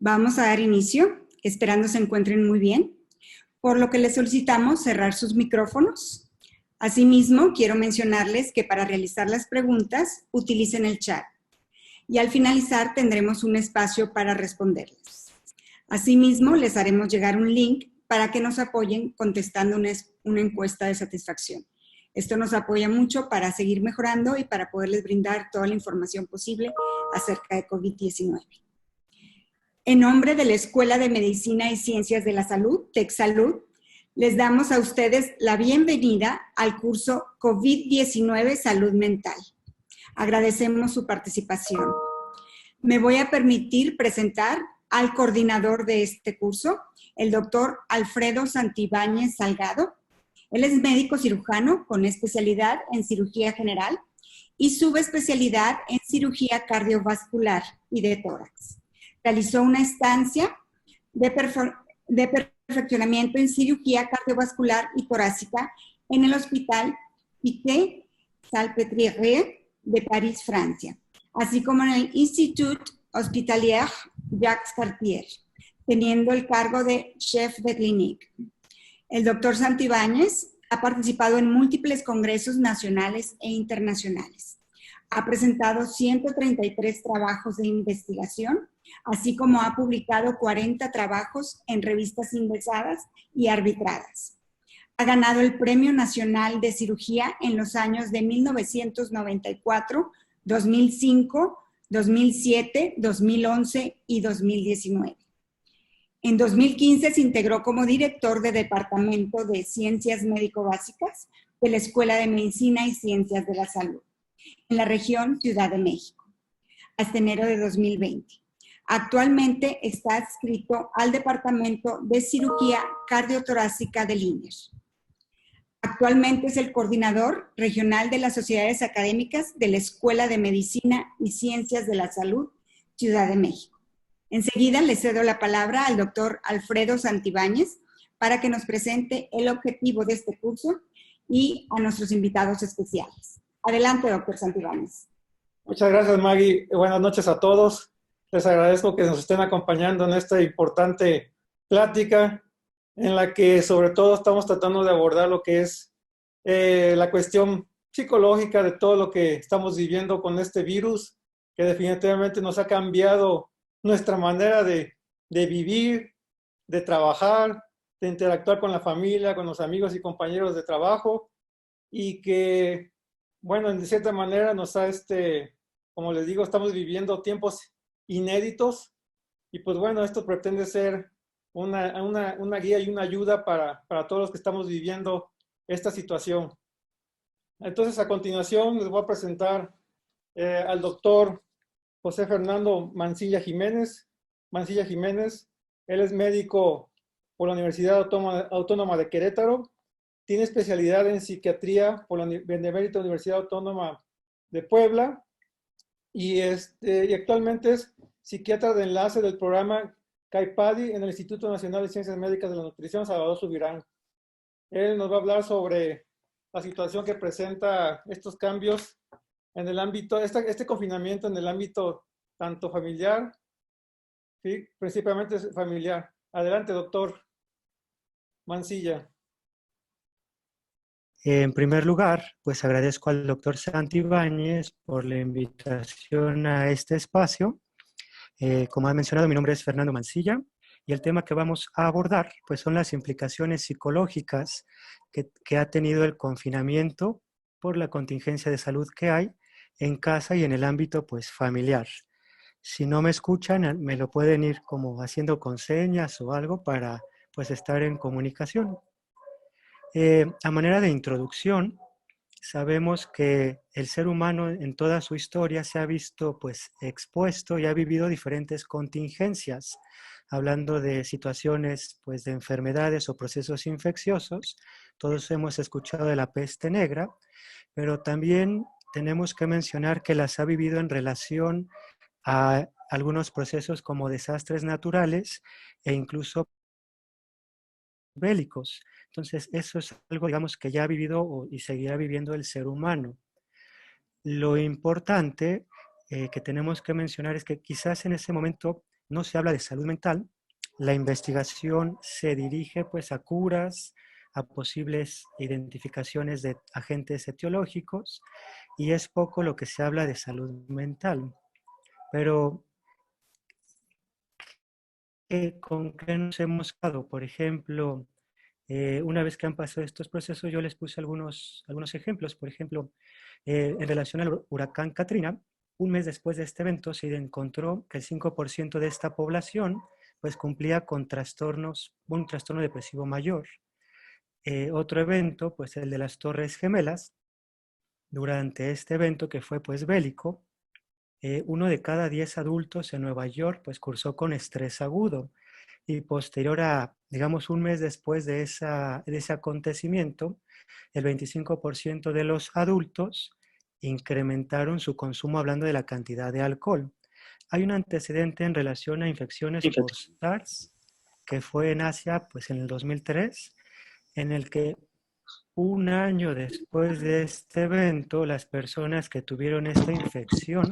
Vamos a dar inicio, esperando se encuentren muy bien, por lo que les solicitamos cerrar sus micrófonos. Asimismo, quiero mencionarles que para realizar las preguntas, utilicen el chat y al finalizar tendremos un espacio para responderles. Asimismo, les haremos llegar un link para que nos apoyen contestando una encuesta de satisfacción. Esto nos apoya mucho para seguir mejorando y para poderles brindar toda la información posible acerca de COVID-19. En nombre de la Escuela de Medicina y Ciencias de la Salud, TecSalud, les damos a ustedes la bienvenida al curso COVID-19 Salud Mental. Agradecemos su participación. Me voy a permitir presentar al coordinador de este curso, el doctor Alfredo Santibáñez Salgado. Él es médico cirujano con especialidad en cirugía general y subespecialidad en cirugía cardiovascular y de tórax. Realizó una estancia de perfeccionamiento en cirugía cardiovascular y torácica en el Hospital Pitié-Salpêtrière de París, Francia, así como en el Institut Hospitalier Jacques Cartier, teniendo el cargo de chef de clinique. El doctor Santibáñez ha participado en múltiples congresos nacionales e internacionales. Ha presentado 133 trabajos de investigación, así como ha publicado 40 trabajos en revistas indexadas y arbitradas. Ha ganado el Premio Nacional de Cirugía en los años de 1994, 2005, 2007, 2011 y 2019. En 2015 se integró como director de Departamento de Ciencias Médico-Básicas de la Escuela de Medicina y Ciencias de la Salud en la región Ciudad de México, hasta enero de 2020. Actualmente está adscrito al Departamento de Cirugía Cardiotorácica del INER. Actualmente es el coordinador regional de las sociedades académicas de la Escuela de Medicina y Ciencias de la Salud, Ciudad de México. Enseguida le cedo la palabra al doctor Alfredo Santibáñez para que nos presente el objetivo de este curso y a nuestros invitados especiales. Adelante, doctor Santibáñez. Muchas gracias, Maggie. Buenas noches a todos. Les agradezco que nos estén acompañando en esta importante plática en la que sobre todo estamos tratando de abordar lo que es la cuestión psicológica de todo lo que estamos viviendo con este virus, que definitivamente nos ha cambiado nuestra manera de vivir, de trabajar, de interactuar con la familia, con los amigos y compañeros de trabajo, y que, bueno, de cierta manera nos ha, como les digo, estamos viviendo tiempos inéditos, y pues bueno, esto pretende ser una guía y una ayuda para todos los que estamos viviendo esta situación. Entonces, a continuación les voy a presentar al doctor José Fernando Mancilla Jiménez. Mancilla Jiménez, él es médico por la Universidad Autónoma de Querétaro, tiene especialidad en psiquiatría por la Benemérita Universidad Autónoma de Puebla y actualmente es psiquiatra de enlace del programa CAIPADI en el Instituto Nacional de Ciencias Médicas de la Nutrición Salvador Subirán. Él nos va a hablar sobre la situación que presenta estos cambios en el ámbito, este confinamiento en el ámbito tanto familiar, ¿sí? Principalmente familiar. Adelante, doctor Mancilla. En primer lugar, pues agradezco al doctor Santibáñez por la invitación a este espacio. Como ha mencionado, mi nombre es Fernando Mancilla y el tema que vamos a abordar pues son las implicaciones psicológicas que ha tenido el confinamiento por la contingencia de salud que hay en casa y en el ámbito pues familiar. Si no me escuchan, me lo pueden ir como haciendo con señas o algo para pues estar en comunicación. A manera de introducción, sabemos que el ser humano en toda su historia se ha visto pues expuesto y ha vivido diferentes contingencias, hablando de situaciones pues de enfermedades o procesos infecciosos. Todos hemos escuchado de la peste negra, pero también tenemos que mencionar que las ha vivido en relación a algunos procesos como desastres naturales e incluso bélicos. Entonces, eso es algo, digamos, que ya ha vivido y seguirá viviendo el ser humano. Lo importante que tenemos que mencionar es que quizás en ese momento no se habla de salud mental. La investigación se dirige pues a curas, a posibles identificaciones de agentes etiológicos, y es poco lo que se habla de salud mental. Pero, ¿con qué nos hemos quedado? Por ejemplo, una vez que han pasado estos procesos, yo les puse algunos ejemplos. Por ejemplo, en relación al huracán Katrina, un mes después de este evento se encontró que el 5% de esta población pues cumplía con un trastorno depresivo mayor. Otro evento, pues el de las Torres Gemelas, durante este evento que fue pues bélico, 1 de cada 10 adultos en Nueva York pues cursó con estrés agudo, y posterior a, digamos, un mes después de ese acontecimiento, el 25% de los adultos incrementaron su consumo hablando de la cantidad de alcohol. Hay un antecedente en relación a infecciones por SARS, que fue en Asia pues en el 2003, en el que un año después de este evento, las personas que tuvieron esta infección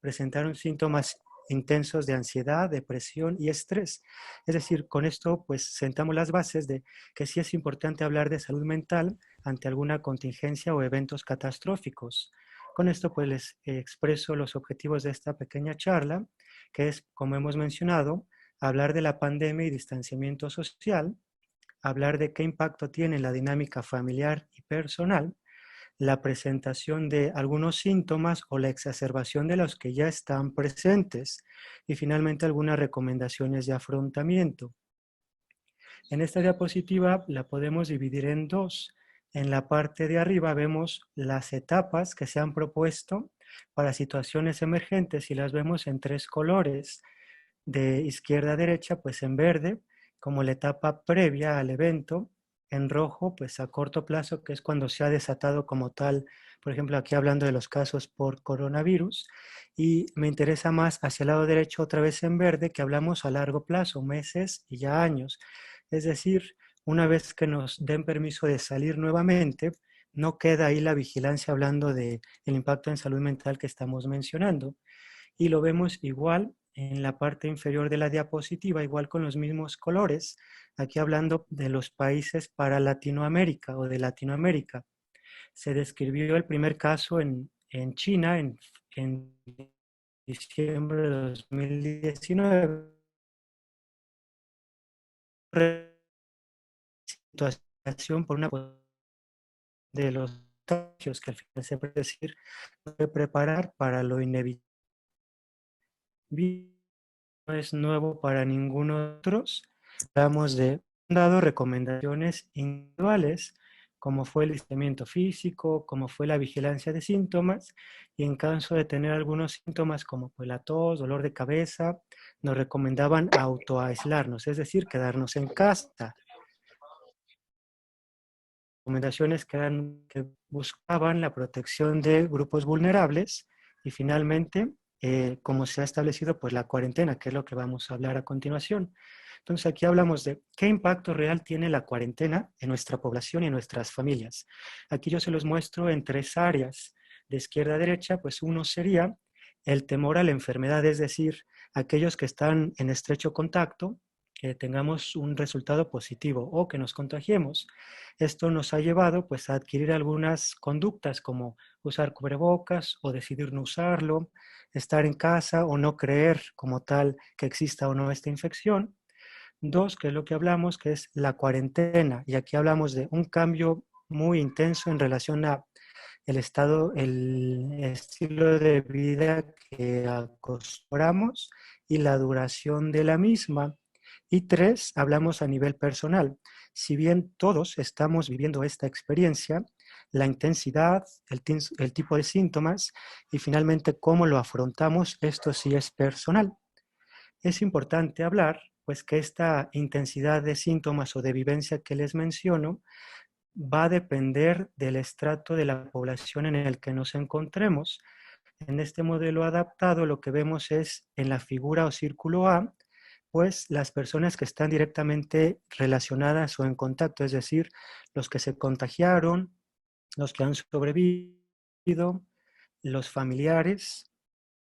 presentaron síntomas intensos de ansiedad, depresión y estrés. Es decir, con esto pues sentamos las bases de que sí es importante hablar de salud mental ante alguna contingencia o eventos catastróficos. Con esto pues les expreso los objetivos de esta pequeña charla, que es, como hemos mencionado, hablar de la pandemia y distanciamiento social, hablar de qué impacto tiene en la dinámica familiar y personal, la presentación de algunos síntomas o la exacerbación de los que ya están presentes, y finalmente algunas recomendaciones de afrontamiento. En esta diapositiva la podemos dividir en dos. En la parte de arriba vemos las etapas que se han propuesto para situaciones emergentes y las vemos en 3 colores. De izquierda a derecha, pues en verde, como la etapa previa al evento; en rojo, pues a corto plazo, que es cuando se ha desatado como tal, por ejemplo, aquí hablando de los casos por coronavirus; y me interesa más hacia el lado derecho, otra vez en verde, que hablamos a largo plazo, meses y ya años. Es decir, una vez que nos den permiso de salir nuevamente, no queda ahí la vigilancia hablando del impacto en salud mental que estamos mencionando. Y lo vemos igual en la parte inferior de la diapositiva, igual con los mismos colores, aquí hablando de los países para Latinoamérica o de Latinoamérica. Se describió el primer caso en China en diciembre de 2019. Situación por una de los contagios que al final se puede decir, preparar para lo inevitable. No es nuevo para ninguno de nosotros. Hablamos de dado recomendaciones individuales, como fue el aislamiento físico, como fue la vigilancia de síntomas, y en caso de tener algunos síntomas como pues, la tos, dolor de cabeza, nos recomendaban autoaislarnos, es decir, quedarnos en casa. Recomendaciones que buscaban la protección de grupos vulnerables y finalmente, como se ha establecido, pues la cuarentena, que es lo que vamos a hablar a continuación. Entonces aquí hablamos de qué impacto real tiene la cuarentena en nuestra población y en nuestras familias. Aquí yo se los muestro en 3 áreas. De izquierda a derecha, pues uno sería el temor a la enfermedad, es decir, aquellos que están en estrecho contacto, que tengamos un resultado positivo o que nos contagiemos. Esto nos ha llevado pues, a adquirir algunas conductas como usar cubrebocas o decidir no usarlo, estar en casa o no creer como tal que exista o no esta infección. 2, que es lo que hablamos, que es la cuarentena. Y aquí hablamos de un cambio muy intenso en relación a el estilo de vida que acostumbramos y la duración de la misma. Y 3, hablamos a nivel personal. Si bien todos estamos viviendo esta experiencia, la intensidad, el tipo de síntomas y finalmente cómo lo afrontamos, esto sí es personal. Es importante hablar, pues, que esta intensidad de síntomas o de vivencia que les menciono va a depender del estrato de la población en el que nos encontremos. En este modelo adaptado lo que vemos es en la figura o círculo A, pues las personas que están directamente relacionadas o en contacto, es decir, los que se contagiaron, los que han sobrevivido, los familiares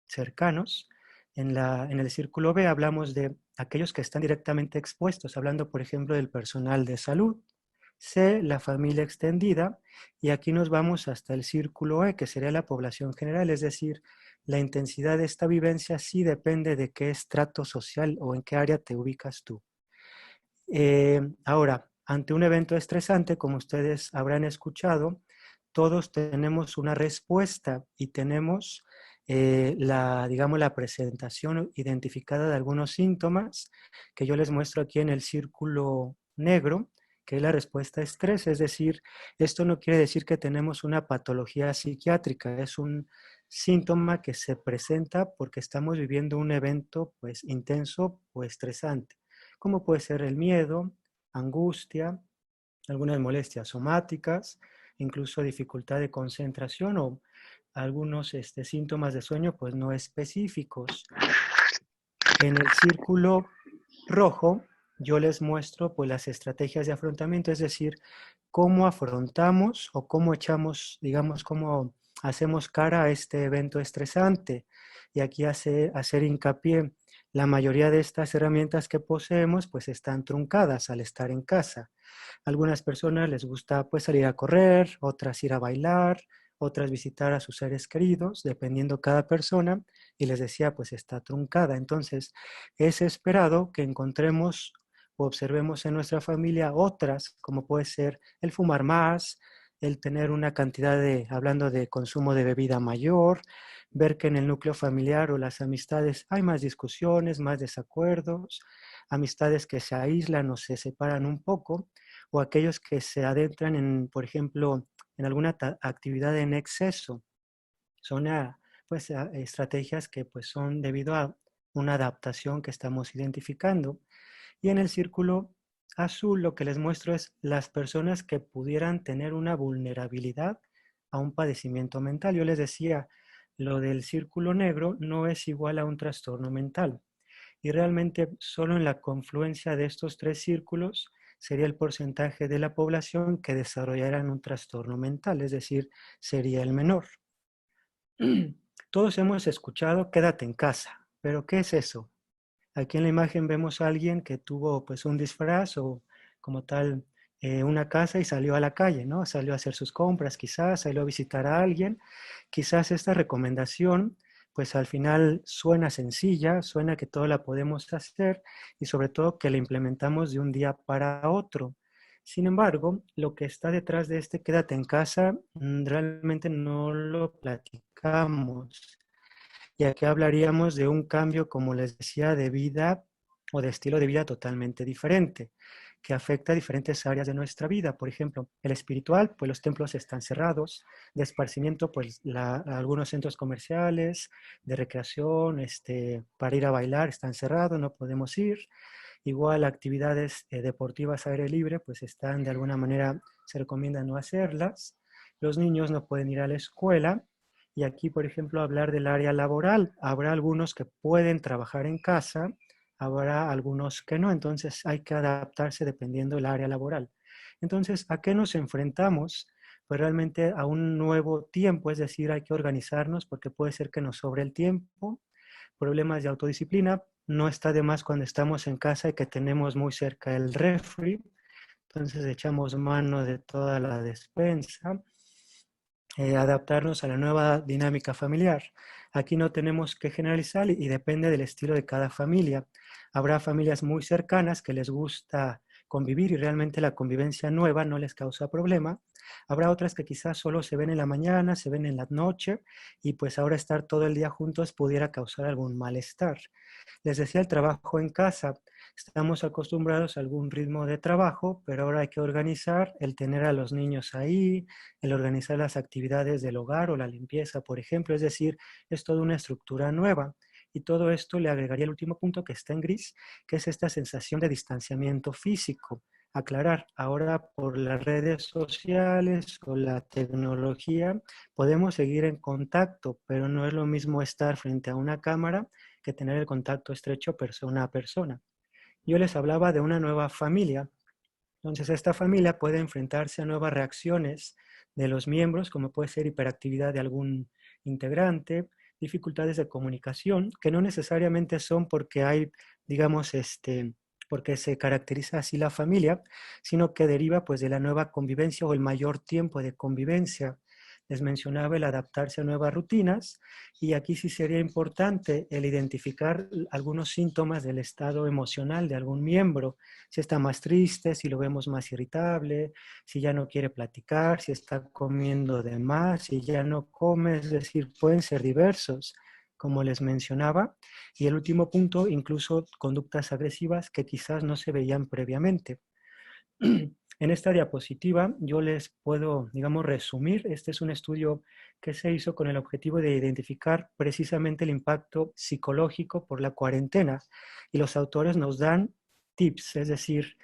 cercanos, en el círculo B hablamos de aquellos que están directamente expuestos, hablando, por ejemplo, del personal de salud. C, la familia extendida, y aquí nos vamos hasta el círculo E, que sería la población general, es decir, la intensidad de esta vivencia sí depende de qué estrato social o en qué área te ubicas tú. Ahora, ante un evento estresante, como ustedes habrán escuchado, todos tenemos una respuesta y tenemos digamos, la presentación identificada de algunos síntomas que yo les muestro aquí en el círculo negro, que es la respuesta a estrés. Es decir, esto no quiere decir que tenemos una patología psiquiátrica, es un síntoma que se presenta porque estamos viviendo un evento pues intenso o estresante, como puede ser el miedo, angustia, algunas molestias somáticas, incluso dificultad de concentración o algunos síntomas de sueño pues no específicos. En el círculo rojo yo les muestro pues las estrategias de afrontamiento, es decir, cómo afrontamos o cómo echamos, digamos, cómo hacemos cara a este evento estresante. Y aquí hacer hincapié, la mayoría de estas herramientas que poseemos pues están truncadas al estar en casa. Algunas personas les gusta pues salir a correr, otras ir a bailar, otras visitar a sus seres queridos, dependiendo cada persona, y les decía pues está truncada. Entonces es esperado que encontremos o observemos en nuestra familia otras, como puede ser el fumar más, el tener una cantidad de, hablando de consumo de bebida mayor, ver que en el núcleo familiar o las amistades hay más discusiones, más desacuerdos, amistades que se aíslan o se separan un poco, o aquellos que se adentran en, por ejemplo, en alguna actividad en exceso. Son pues, estrategias que pues, son debido a una adaptación que estamos identificando. Y en el círculo azul lo que les muestro es las personas que pudieran tener una vulnerabilidad a un padecimiento mental. Yo les decía, lo del círculo negro no es igual a un trastorno mental. Y realmente solo en la confluencia de estos tres círculos sería el porcentaje de la población que desarrollaran un trastorno mental, es decir, sería el menor. Todos hemos escuchado quédate en casa, pero ¿qué es eso? Aquí en la imagen vemos a alguien que tuvo pues un disfraz o como tal una casa y salió a la calle, ¿no? Salió a hacer sus compras quizás, salió a visitar a alguien. Quizás esta recomendación pues al final suena sencilla, suena que todo la podemos hacer y sobre todo que la implementamos de un día para otro. Sin embargo, lo que está detrás de este quédate en casa realmente no lo platicamos. Y aquí hablaríamos de un cambio, como les decía, de vida o de estilo de vida totalmente diferente, que afecta a diferentes áreas de nuestra vida. Por ejemplo, el espiritual, pues los templos están cerrados, de esparcimiento, pues algunos centros comerciales, de recreación, para ir a bailar están cerrados, no podemos ir. Igual actividades deportivas a aire libre, pues están de alguna manera, se recomienda no hacerlas. Los niños no pueden ir a la escuela. Y aquí, por ejemplo, hablar del área laboral. Habrá algunos que pueden trabajar en casa, habrá algunos que no. Entonces hay que adaptarse dependiendo del área laboral. Entonces, ¿a qué nos enfrentamos? Pues realmente a un nuevo tiempo, es decir, hay que organizarnos porque puede ser que nos sobre el tiempo, problemas de autodisciplina. No está de más cuando estamos en casa y que tenemos muy cerca el refri. Entonces echamos mano de toda la despensa. Adaptarnos a la nueva dinámica familiar. Aquí no tenemos que generalizar y depende del estilo de cada familia. Habrá familias muy cercanas que les gusta convivir y realmente la convivencia nueva no les causa problema. Habrá otras que quizás solo se ven en la mañana, se ven en la noche y pues ahora estar todo el día juntos pudiera causar algún malestar. Les decía el trabajo en casa. Estamos acostumbrados a algún ritmo de trabajo, pero ahora hay que organizar el tener a los niños ahí, el organizar las actividades del hogar o la limpieza, por ejemplo. Es decir, es toda una estructura nueva. Y todo esto le agregaría el último punto que está en gris, que es esta sensación de distanciamiento físico. Aclarar, ahora por las redes sociales o la tecnología podemos seguir en contacto, pero no es lo mismo estar frente a una cámara que tener el contacto estrecho persona a persona. Yo les hablaba de una nueva familia. Entonces, esta familia puede enfrentarse a nuevas reacciones de los miembros, como puede ser hiperactividad de algún integrante, dificultades de comunicación, que no necesariamente son porque hay, digamos, porque se caracteriza así la familia, sino que deriva pues de la nueva convivencia o el mayor tiempo de convivencia. Les mencionaba el adaptarse a nuevas rutinas y aquí sí sería importante el identificar algunos síntomas del estado emocional de algún miembro, si está más triste, si lo vemos más irritable, si ya no quiere platicar, si está comiendo de más, si ya no come, es decir, pueden ser diversos, como les mencionaba. Y el último punto, incluso conductas agresivas que quizás no se veían previamente. En esta diapositiva yo les puedo, digamos, resumir. Este es un estudio que se hizo con el objetivo de identificar precisamente el impacto psicológico por la cuarentena. Y los autores nos dan tips, es decir,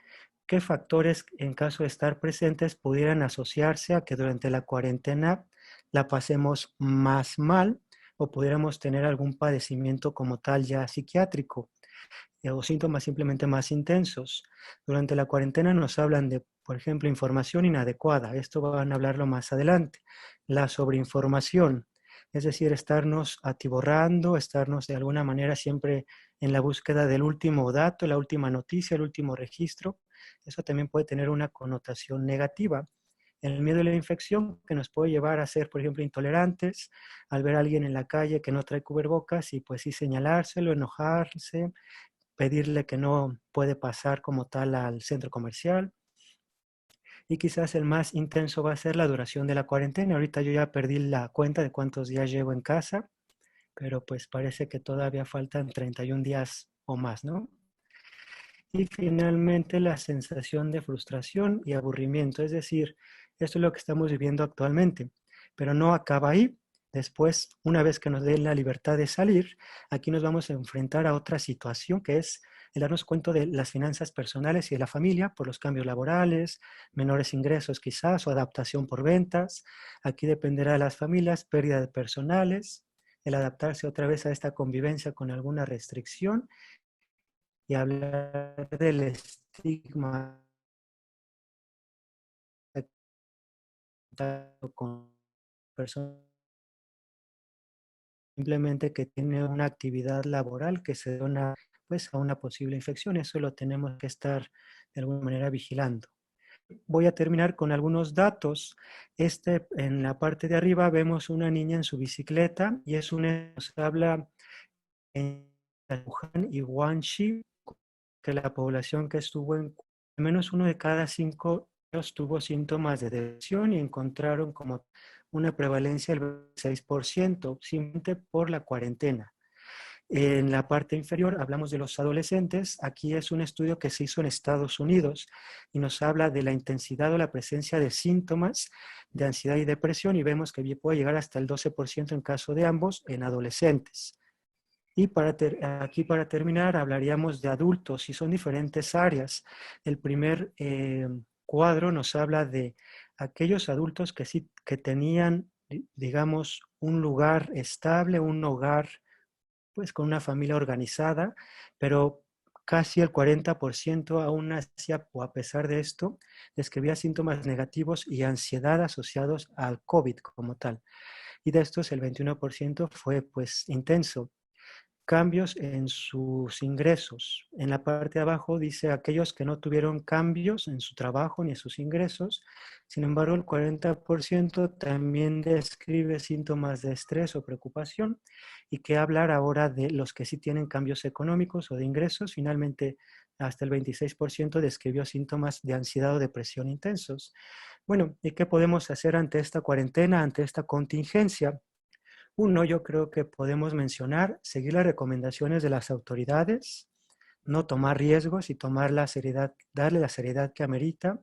qué factores en caso de estar presentes pudieran asociarse a que durante la cuarentena la pasemos más mal o pudiéramos tener algún padecimiento como tal ya psiquiátrico o síntomas simplemente más intensos. Durante la cuarentena nos hablan de, por ejemplo, información inadecuada. Esto van a hablarlo más adelante. La sobreinformación, es decir, estarnos atiborrando, estarnos de alguna manera siempre en la búsqueda del último dato, la última noticia, el último registro. Eso también puede tener una connotación negativa. El miedo a la infección que nos puede llevar a ser, por ejemplo, intolerantes al ver a alguien en la calle que no trae cubrebocas y pues sí señalárselo, enojarse, pedirle que no puede pasar como tal al centro comercial. Y quizás el más intenso va a ser la duración de la cuarentena. Ahorita yo ya perdí la cuenta de cuántos días llevo en casa, pero pues parece que todavía faltan 31 días o más, ¿no? Y finalmente la sensación de frustración y aburrimiento, es decir, esto es lo que estamos viviendo actualmente, pero no acaba ahí. Después, una vez que nos den la libertad de salir, aquí nos vamos a enfrentar a otra situación que es el darnos cuenta de las finanzas personales y de la familia por los cambios laborales, menores ingresos quizás o adaptación por ventas. Aquí dependerá de las familias, pérdida de personales, el adaptarse otra vez a esta convivencia con alguna restricción y hablar del estigma con personas simplemente que tiene una actividad laboral que se dona pues, a una posible infección. Eso lo tenemos que estar de alguna manera vigilando. Voy a terminar con algunos datos. En la parte de arriba vemos una niña en su bicicleta y nos habla en Wuhan y Guangxi que la población que estuvo en al menos uno de cada 5 tuvo síntomas de depresión y encontraron como una prevalencia del 6%, simplemente por la cuarentena. En la parte inferior hablamos de los adolescentes. Aquí es un estudio que se hizo en Estados Unidos y nos habla de la intensidad o la presencia de síntomas de ansiedad y depresión y vemos que puede llegar hasta el 12% en caso de ambos en adolescentes. Y aquí para terminar hablaríamos de adultos y son diferentes áreas. El primer cuadro nos habla de aquellos adultos que sí que tenían, digamos, un lugar estable, un hogar pues con una familia organizada, pero casi el 40% aún así, o a pesar de esto, describía síntomas negativos y ansiedad asociados al COVID como tal. Y de estos el 21% fue pues intenso. Cambios en sus ingresos. En la parte de abajo dice aquellos que no tuvieron cambios en su trabajo ni en sus ingresos. Sin embargo, el 40% también describe síntomas de estrés o preocupación. Y qué hablar ahora de los que sí tienen cambios económicos o de ingresos. Finalmente, hasta el 26% describió síntomas de ansiedad o depresión intensos. Bueno, ¿y qué podemos hacer ante esta cuarentena, ante esta contingencia? Uno, yo creo que podemos mencionar, seguir las recomendaciones de las autoridades, no tomar riesgos y tomar la seriedad, darle la seriedad que amerita,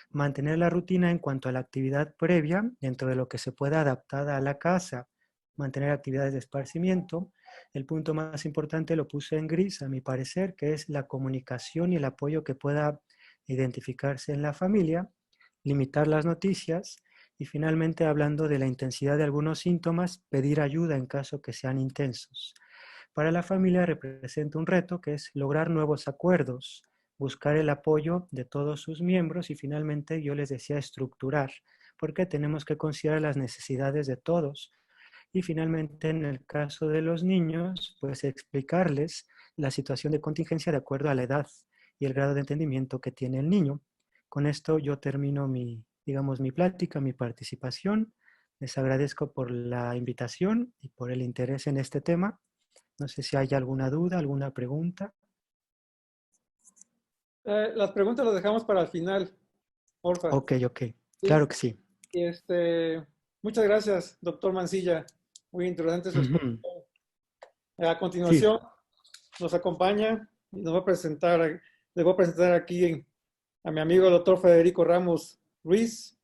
mantener la rutina en cuanto a la actividad previa dentro de lo que se pueda adaptar a la casa, mantener actividades de esparcimiento. El punto más importante lo puse en gris, a mi parecer, que es la comunicación y el apoyo que pueda identificarse en la familia, limitar las noticias y finalmente, hablando de la intensidad de algunos síntomas, pedir ayuda en caso que sean intensos. Para la familia representa un reto que es lograr nuevos acuerdos, buscar el apoyo de todos sus miembros y finalmente, yo les decía, estructurar, porque tenemos que considerar las necesidades de todos. Y finalmente, en el caso de los niños, pues explicarles la situación de contingencia de acuerdo a la edad y el grado de entendimiento que tiene el niño. Con esto yo termino digamos, mi plática, mi participación. Les agradezco por la invitación y por el interés en este tema. No sé si hay alguna duda, alguna pregunta. Las preguntas las dejamos para el final, porfa. Ok. Sí. Claro que sí. Y muchas gracias, doctor Mancilla. Muy interesante su exposición. A Sí. continuación, nos acompaña y nos va a presentar, le voy a presentar aquí a mi amigo el doctor Federico Ramos Ruiz.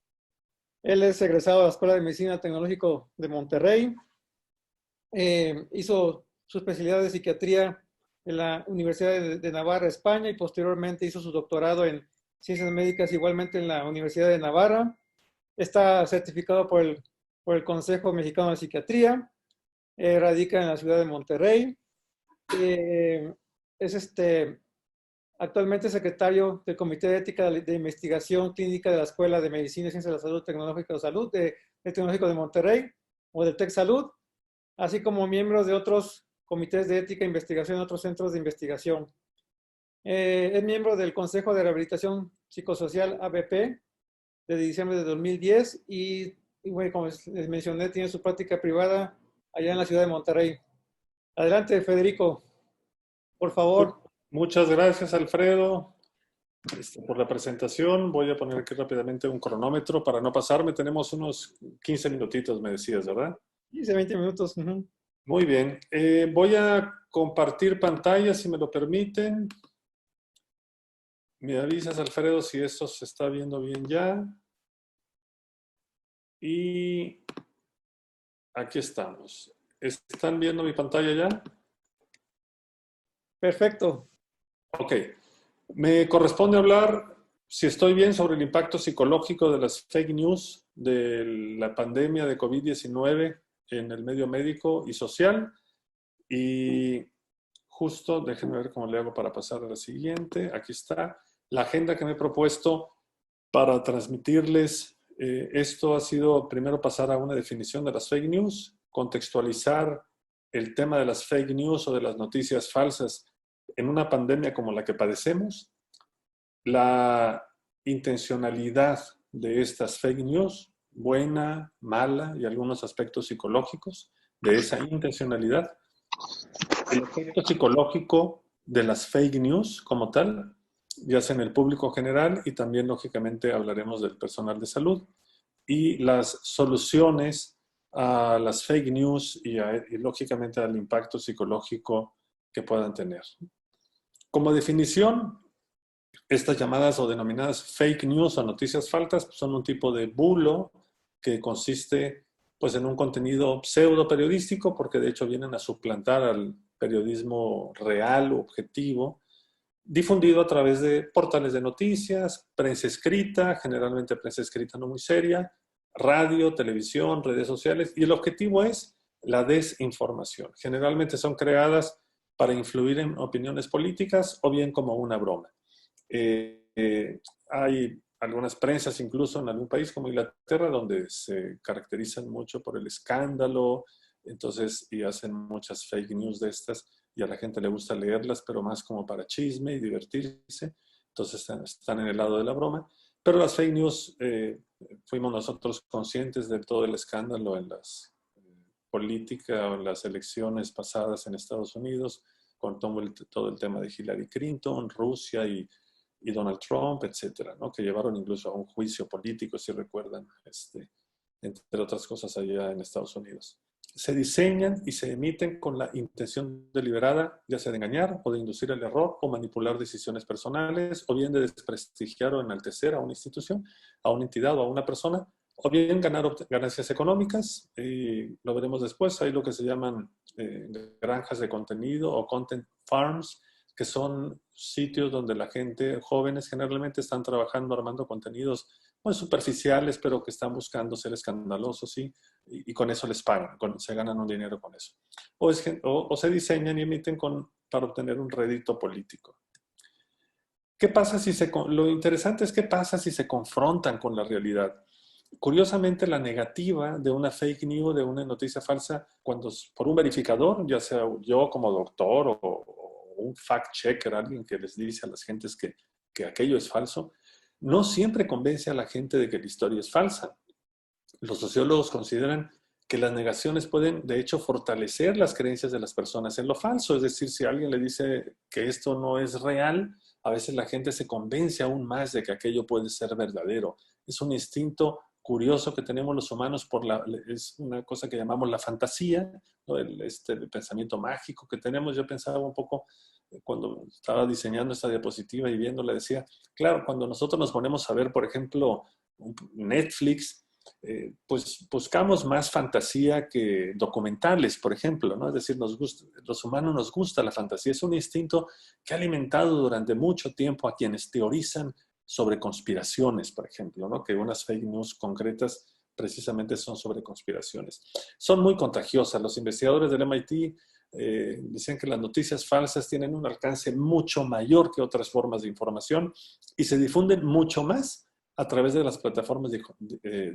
Él es egresado de la Escuela de Medicina Tecnológico de Monterrey. Hizo su especialidad de psiquiatría en la Universidad de Navarra, España, y posteriormente hizo su doctorado en ciencias médicas igualmente en la Universidad de Navarra. Está certificado por el Consejo Mexicano de Psiquiatría. Radica en la ciudad de Monterrey. Es actualmente secretario del Comité de Ética de Investigación Clínica de la Escuela de Medicina y Ciencias de la Salud Tecnológica de Salud del Tecnológico de Monterrey o del TecSalud, así como miembro de otros comités de ética e investigación en otros centros de investigación. Es miembro del Consejo de Rehabilitación Psicosocial ABP desde diciembre de 2010 y bueno, como les mencioné, tiene su práctica privada allá en la ciudad de Monterrey. Adelante, Federico, por favor. Muchas gracias, Alfredo, por la presentación. Voy a poner aquí rápidamente un cronómetro para no pasarme. Tenemos unos 15 minutitos, me decías, ¿verdad? 15, 20 minutos. Muy bien. Voy a compartir pantalla, si me lo permiten. Me avisas, Alfredo, si esto se está viendo bien ya. Y aquí estamos. ¿Están viendo mi pantalla ya? Perfecto. Ok. Me corresponde hablar, si estoy bien, sobre el impacto psicológico de las fake news de la pandemia de COVID-19 en el medio médico y social. Y justo, déjenme ver cómo le hago para pasar a la siguiente. Aquí está la agenda que me he propuesto para transmitirles. Esto ha sido primero pasar a una definición de las fake news, contextualizar el tema de las fake news o de las noticias falsas en una pandemia como la que padecemos, la intencionalidad de estas fake news, buena, mala y algunos aspectos psicológicos de esa intencionalidad, el efecto psicológico de las fake news como tal, ya sea en el público general y también lógicamente hablaremos del personal de salud y las soluciones a las fake news y lógicamente al impacto psicológico que puedan tener. Como definición, estas llamadas o denominadas fake news o noticias falsas son un tipo de bulo que consiste pues, en un contenido pseudo periodístico, porque de hecho vienen a suplantar al periodismo real o objetivo, difundido a través de portales de noticias, prensa escrita, generalmente prensa escrita no muy seria, radio, televisión, redes sociales, y el objetivo es la desinformación. Generalmente son creadas para influir en opiniones políticas o bien como una broma. Hay algunas prensas incluso en algún país como Inglaterra donde se caracterizan mucho por el escándalo, entonces y hacen muchas fake news de estas y a la gente le gusta leerlas, pero más como para chisme y divertirse, entonces están en el lado de la broma. Pero las fake news, fuimos nosotros conscientes de todo el escándalo en las política o en las elecciones pasadas en Estados Unidos, con todo el tema de Hillary Clinton, Rusia y Donald Trump, etcétera, ¿no? Que llevaron incluso a un juicio político, si recuerdan, entre otras cosas allá en Estados Unidos. Se diseñan y se emiten con la intención deliberada, ya sea de engañar o de inducir el error o manipular decisiones personales, o bien de desprestigiar o enaltecer a una institución, a una entidad o a una persona, o bien ganar ganancias económicas, y lo veremos después. Hay lo que se llaman granjas de contenido o content farms, que son sitios donde la gente, jóvenes generalmente, están trabajando armando contenidos muy superficiales, pero que están buscando ser escandalosos, ¿sí? Y con eso les pagan, se ganan un dinero con eso. O se diseñan y emiten para obtener un rédito político. ¿Qué pasa lo interesante es qué pasa si se confrontan con la realidad? Curiosamente, la negativa de una fake news, de una noticia falsa, cuando por un verificador, ya sea yo como doctor o un fact-checker, alguien que les dice a las gentes que aquello es falso, no siempre convence a la gente de que la historia es falsa. Los sociólogos consideran que las negaciones pueden, de hecho, fortalecer las creencias de las personas en lo falso. Es decir, si alguien le dice que esto no es real, a veces la gente se convence aún más de que aquello puede ser verdadero. Es un instinto curioso que tenemos los humanos es una cosa que llamamos la fantasía, ¿no? El pensamiento mágico que tenemos. Yo pensaba un poco cuando estaba diseñando esta diapositiva y viéndola, decía, claro, cuando nosotros nos ponemos a ver, por ejemplo, Netflix, pues buscamos más fantasía que documentales, por ejemplo, ¿no? Es decir, los humanos nos gusta la fantasía. Es un instinto que ha alimentado durante mucho tiempo a quienes teorizan sobre conspiraciones, por ejemplo, ¿no? Que unas fake news concretas precisamente son sobre conspiraciones. Son muy contagiosas. Los investigadores del MIT decían que las noticias falsas tienen un alcance mucho mayor que otras formas de información y se difunden mucho más a través de las plataformas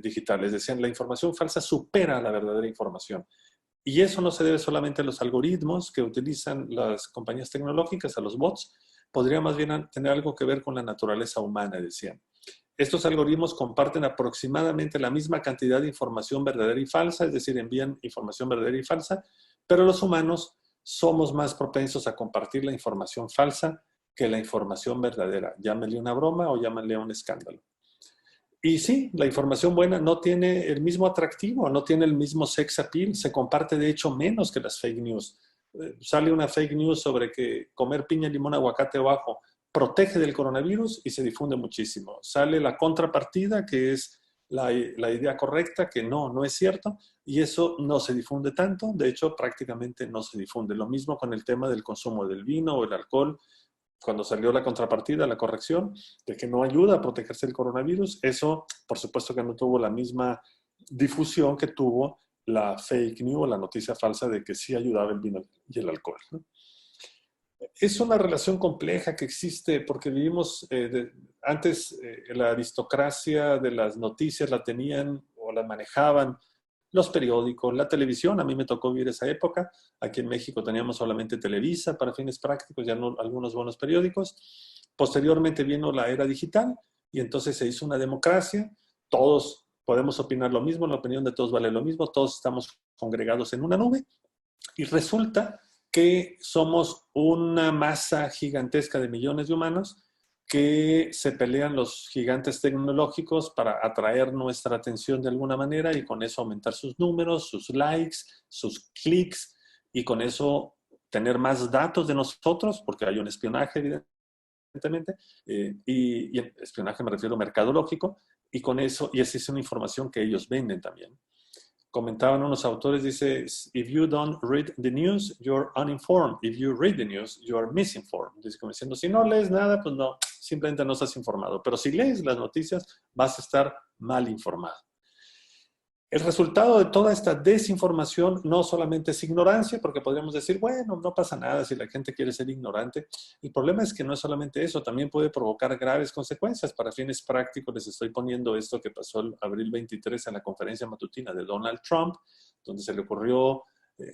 digitales. Decían, la información falsa supera a la verdadera información. Y eso no se debe solamente a los algoritmos que utilizan las compañías tecnológicas, a los bots, podría más bien tener algo que ver con la naturaleza humana, decían. Estos algoritmos comparten aproximadamente la misma cantidad de información verdadera y falsa, es decir, envían información verdadera y falsa, pero los humanos somos más propensos a compartir la información falsa que la información verdadera. Llámenle una broma o llámenle un escándalo. Y sí, la información buena no tiene el mismo atractivo, no tiene el mismo sex appeal, se comparte de hecho menos que las fake news. Sale una fake news sobre que comer piña, limón, aguacate o ajo protege del coronavirus y se difunde muchísimo. Sale la contrapartida, que es la idea correcta, que no es cierto, y eso no se difunde tanto, de hecho prácticamente no se difunde. Lo mismo con el tema del consumo del vino o el alcohol. Cuando salió la contrapartida, la corrección, de que no ayuda a protegerse del coronavirus, eso por supuesto que no tuvo la misma difusión que tuvo la fake news, la noticia falsa de que sí ayudaba el vino y el alcohol, ¿no? Es una relación compleja que existe porque vivimos, antes la aristocracia de las noticias la tenían o la manejaban los periódicos, la televisión. A mí me tocó vivir esa época. Aquí en México teníamos solamente Televisa para fines prácticos, ya no algunos buenos periódicos. Posteriormente vino la era digital y entonces se hizo una democracia. Todos podemos opinar lo mismo, la opinión de todos vale lo mismo, todos estamos congregados en una nube y resulta que somos una masa gigantesca de millones de humanos que se pelean los gigantes tecnológicos para atraer nuestra atención de alguna manera y con eso aumentar sus números, sus likes, sus clics y con eso tener más datos de nosotros, porque hay un espionaje, evidentemente, y el espionaje me refiero mercadológico, y con eso, y esa es una información que ellos venden también. Comentaban unos autores, dice, if you don't read the news, you're uninformed. If you read the news, you are misinformed. Dice, como diciendo, si no lees nada, pues no, simplemente no estás informado. Pero si lees las noticias, vas a estar mal informado. El resultado de toda esta desinformación no solamente es ignorancia, porque podríamos decir, bueno, no pasa nada si la gente quiere ser ignorante. El problema es que no es solamente eso, también puede provocar graves consecuencias. Para fines prácticos les estoy poniendo esto que pasó el abril 23 en la conferencia matutina de Donald Trump, donde se le ocurrió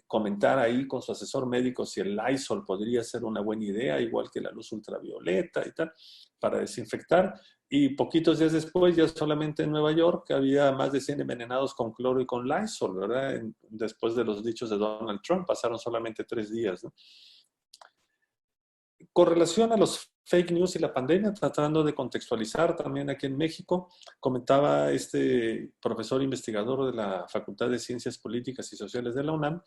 comentar ahí con su asesor médico si el Lysol podría ser una buena idea, igual que la luz ultravioleta y tal, para desinfectar. Y poquitos días después, ya solamente en Nueva York, había más de 100 envenenados con cloro y con Lysol, ¿verdad? Después de los dichos de Donald Trump, pasaron solamente 3 días, ¿no? Con relación a los fake news y la pandemia, tratando de contextualizar también aquí en México, comentaba este profesor investigador de la Facultad de Ciencias Políticas y Sociales de la UNAM,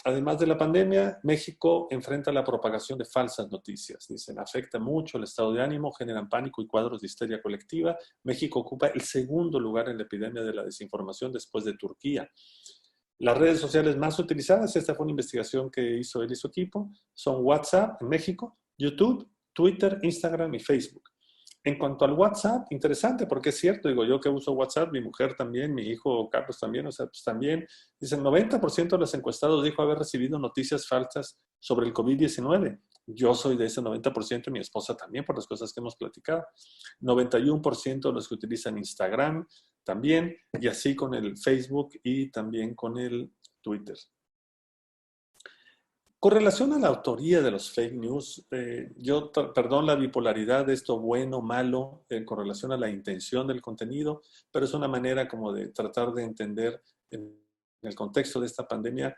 además de la pandemia, México enfrenta la propagación de falsas noticias. Dicen, afecta mucho el estado de ánimo, generan pánico y cuadros de histeria colectiva. México ocupa el segundo lugar en la epidemia de la desinformación después de Turquía. Las redes sociales más utilizadas, esta fue una investigación que hizo él y su equipo, son WhatsApp en México, YouTube, Twitter, Instagram y Facebook. En cuanto al WhatsApp, interesante, porque es cierto, digo yo que uso WhatsApp, mi mujer también, mi hijo Carlos también, o sea, pues también, dicen, 90% de los encuestados dijo haber recibido noticias falsas sobre el COVID-19. Yo soy de ese 90% y mi esposa también, por las cosas que hemos platicado. 91% de los que utilizan Instagram, también, y así con el Facebook y también con el Twitter. Con relación a la autoría de los fake news, perdón la bipolaridad de esto bueno, malo, con relación a la intención del contenido, pero es una manera como de tratar de entender en el contexto de esta pandemia,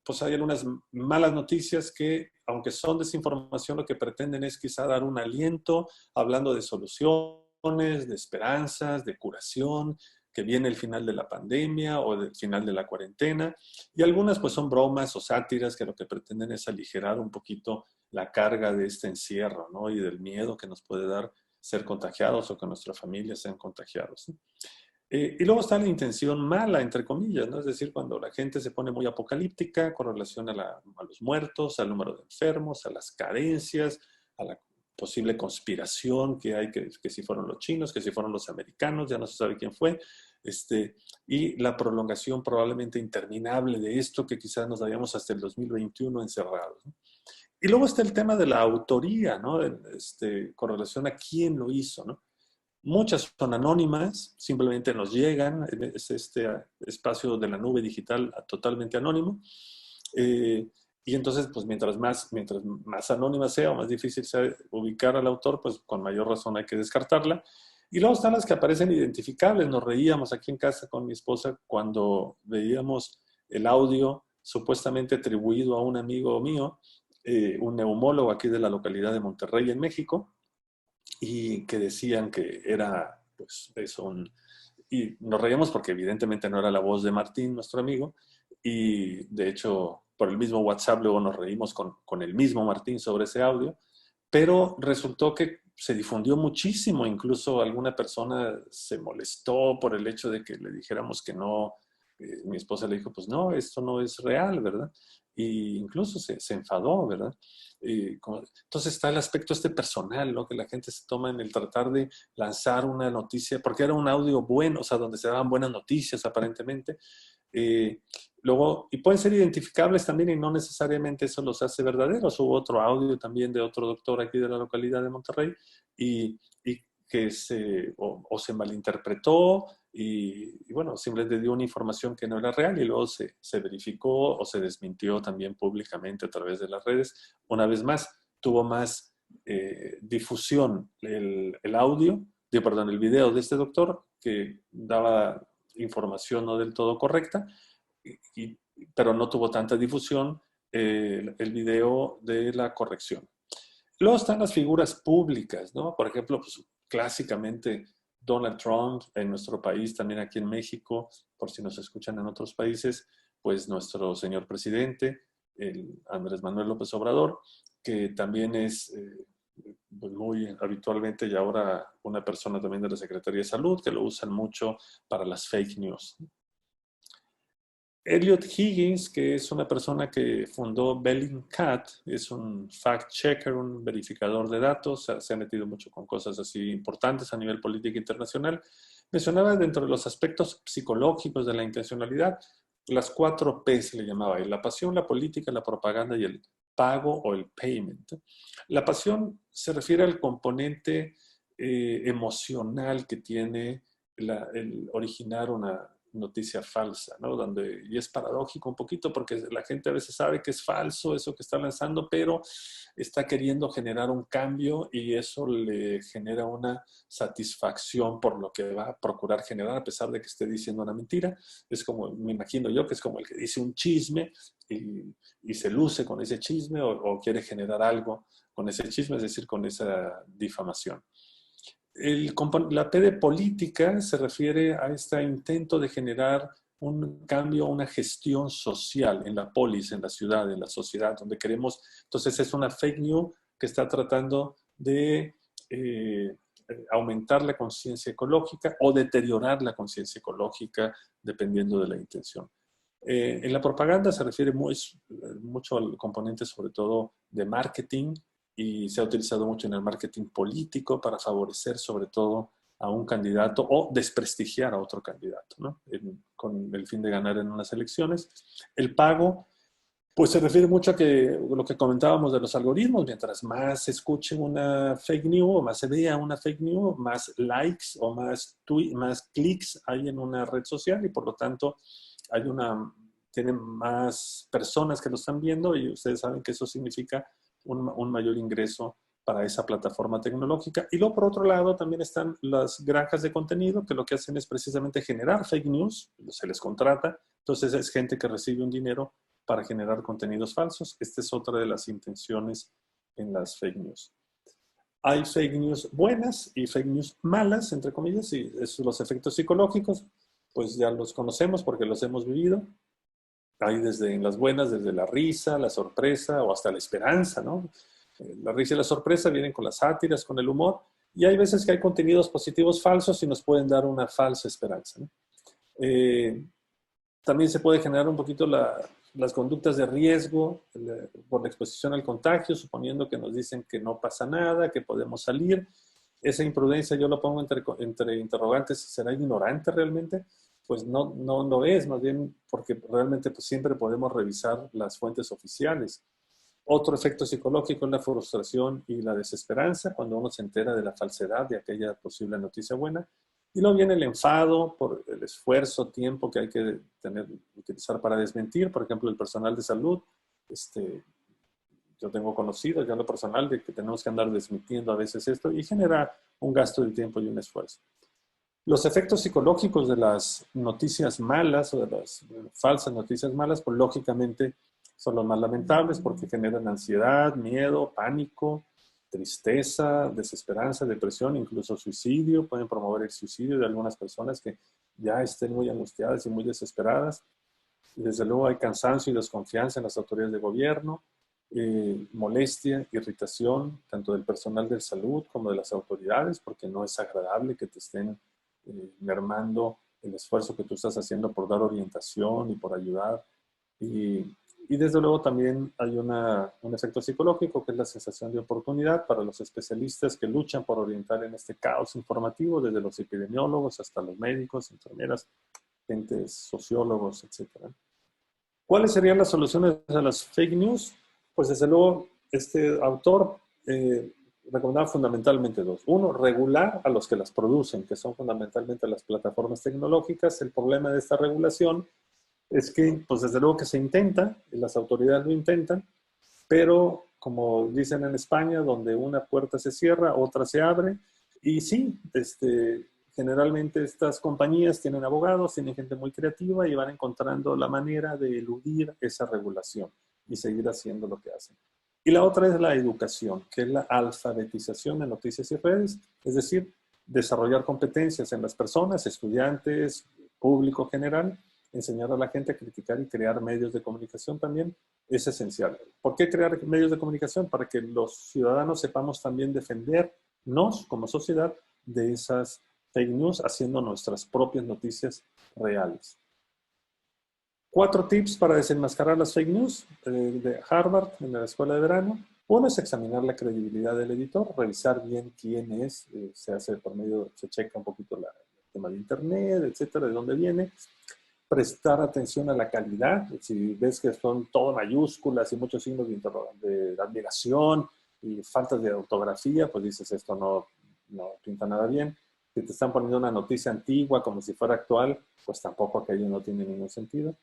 pues hay algunas malas noticias que, aunque son desinformación, lo que pretenden es quizá dar un aliento, hablando de soluciones, de esperanzas, de curación, que viene el final de la pandemia o del final de la cuarentena, y algunas pues son bromas o sátiras que lo que pretenden es aligerar un poquito la carga de este encierro, ¿no? Y del miedo que nos puede dar ser contagiados o que nuestras familias sean contagiados, ¿no? Y luego está la intención mala, entre comillas, ¿no? Es decir, cuando la gente se pone muy apocalíptica con relación a los muertos, al número de enfermos, a las carencias, a la posible conspiración que hay, que si fueron los chinos, que si fueron los americanos, ya no se sabe quién fue, y la prolongación probablemente interminable de esto, que quizás nos daríamos hasta el 2021 encerrados, ¿no? Y luego está el tema de la autoría, ¿no? Con relación a quién lo hizo, ¿no? Muchas son anónimas, simplemente nos llegan, es este espacio de la nube digital totalmente anónimo. Y entonces, pues mientras más anónima sea o más difícil sea ubicar al autor, pues con mayor razón hay que descartarla. Y luego están las que aparecen identificables. Nos reíamos aquí en casa con mi esposa cuando veíamos el audio supuestamente atribuido a un amigo mío, un neumólogo aquí de la localidad de Monterrey, en México, y que decían que era, pues, eso, y nos reíamos porque evidentemente no era la voz de Martín, nuestro amigo, y de hecho por el mismo WhatsApp luego nos reímos con el mismo Martín sobre ese audio, pero resultó que se difundió muchísimo, incluso alguna persona se molestó por el hecho de que le dijéramos que no, mi esposa le dijo, pues no, esto no es real, ¿verdad? Y incluso se enfadó, ¿verdad? Entonces está el aspecto personal, ¿no? Que la gente se toma en el tratar de lanzar una noticia, porque era un audio bueno, o sea, donde se daban buenas noticias aparentemente. Luego, y pueden ser identificables también y no necesariamente eso los hace verdaderos. Hubo otro audio también de otro doctor aquí de la localidad de Monterrey y que se malinterpretó y bueno, simplemente dio una información que no era real y luego se verificó o se desmintió también públicamente a través de las redes. Una vez más, tuvo más difusión el audio, el video de este doctor que daba información no del todo correcta, pero no tuvo tanta difusión el video de la corrección. Luego están las figuras públicas, ¿no? Por ejemplo, pues, clásicamente Donald Trump en nuestro país, también aquí en México, por si nos escuchan en otros países, pues nuestro señor presidente, el Andrés Manuel López Obrador, que también es pues muy habitualmente y ahora una persona también de la Secretaría de Salud, que lo usan mucho para las fake news. Elliot Higgins, que es una persona que fundó Bellingcat, es un fact-checker, un verificador de datos, se ha metido mucho con cosas así importantes a nivel político internacional. Mencionaba dentro de los aspectos psicológicos de la intencionalidad, las 4 P's le llamaba, la pasión, la política, la propaganda y el pago o el payment. La pasión se refiere al componente emocional que tiene el originar una noticia falsa, ¿no? Y es paradójico un poquito porque la gente a veces sabe que es falso eso que está lanzando, pero está queriendo generar un cambio y eso le genera una satisfacción por lo que va a procurar generar a pesar de que esté diciendo una mentira. Es como, me imagino yo, que es como el que dice un chisme y se luce con ese chisme o quiere generar algo con ese chisme, es decir, con esa difamación. La P de política se refiere a este intento de generar un cambio, una gestión social en la polis, en la ciudad, en la sociedad, donde queremos. Entonces es una fake news que está tratando de aumentar la conciencia ecológica o deteriorar la conciencia ecológica, dependiendo de la intención. En la propaganda se refiere mucho al componente, sobre todo, de marketing, y se ha utilizado mucho en el marketing político para favorecer sobre todo a un candidato o desprestigiar a otro candidato, ¿no? Con el fin de ganar en unas elecciones. El pago Pues se refiere mucho a que lo que comentábamos de los algoritmos, mientras más se escuche una fake news o más se vea una fake news, más likes o más clics hay en una red social y por lo tanto tienen más personas que lo están viendo y ustedes saben que eso significa un mayor ingreso para esa plataforma tecnológica. Y luego, por otro lado, también están las granjas de contenido que lo que hacen es precisamente generar fake news, se les contrata, entonces es gente que recibe un dinero para generar contenidos falsos. Esta es otra de las intenciones en las fake news. Hay fake news buenas y fake news malas, entre comillas, y los efectos psicológicos, pues ya los conocemos porque los hemos vivido. Hay desde en las buenas, desde la risa, la sorpresa o hasta la esperanza, ¿no? La risa y la sorpresa vienen con las sátiras, con el humor, y hay veces que hay contenidos positivos falsos y nos pueden dar una falsa esperanza, ¿no? También se puede generar un poquito las conductas de riesgo por la exposición al contagio, suponiendo que nos dicen que no pasa nada, que podemos salir. Esa imprudencia yo lo pongo entre interrogantes, ¿será ignorante realmente? Pues no lo es, más bien porque realmente pues, siempre podemos revisar las fuentes oficiales. Otro efecto psicológico es la frustración y la desesperanza cuando uno se entera de la falsedad de aquella posible noticia buena. Y luego viene el enfado por el esfuerzo, tiempo que hay que utilizar para desmentir. Por ejemplo, el personal de salud. Yo tengo conocido ya lo personal de que tenemos que andar desmintiendo a veces esto y genera un gasto de tiempo y un esfuerzo. Los efectos psicológicos de las noticias malas o de las falsas noticias malas, pues lógicamente son los más lamentables porque generan ansiedad, miedo, pánico, tristeza, desesperanza, depresión, incluso suicidio. Pueden promover el suicidio de algunas personas que ya estén muy angustiadas y muy desesperadas. Y desde luego hay cansancio y desconfianza en las autoridades de gobierno, molestia, irritación, tanto del personal de salud como de las autoridades, porque no es agradable que te estén mermando el esfuerzo que tú estás haciendo por dar orientación y por ayudar. Y desde luego también hay un efecto psicológico que es la sensación de oportunidad para los especialistas que luchan por orientar en este caos informativo, desde los epidemiólogos hasta los médicos, enfermeras, gentes, sociólogos, etc. ¿Cuáles serían las soluciones a las fake news? Pues desde luego este autor recomendaba fundamentalmente dos. Uno, regular a los que las producen, que son fundamentalmente las plataformas tecnológicas. El problema de esta regulación es que, pues desde luego que se intenta, y las autoridades lo intentan, pero como dicen en España, donde una puerta se cierra, otra se abre, y sí, generalmente estas compañías tienen abogados, tienen gente muy creativa y van encontrando la manera de eludir esa regulación y seguir haciendo lo que hacen. Y la otra es la educación, que es la alfabetización de noticias y redes, es decir, desarrollar competencias en las personas, estudiantes, público general, enseñar a la gente a criticar y crear medios de comunicación también es esencial. ¿Por qué crear medios de comunicación? Para que los ciudadanos sepamos también defendernos como sociedad de esas fake news, haciendo nuestras propias noticias reales. 4 tips para desenmascarar las fake news de Harvard en la escuela de verano. Uno es examinar la credibilidad del editor, revisar bien quién es, se hace por medio, se checa un poquito el tema de internet, etcétera, de dónde viene. Prestar atención a la calidad, si ves que son todo mayúsculas y muchos signos de admiración y faltas de ortografía, pues dices esto no pinta nada bien. Si te están poniendo una noticia antigua como si fuera actual, pues tampoco aquello no tiene ningún sentido.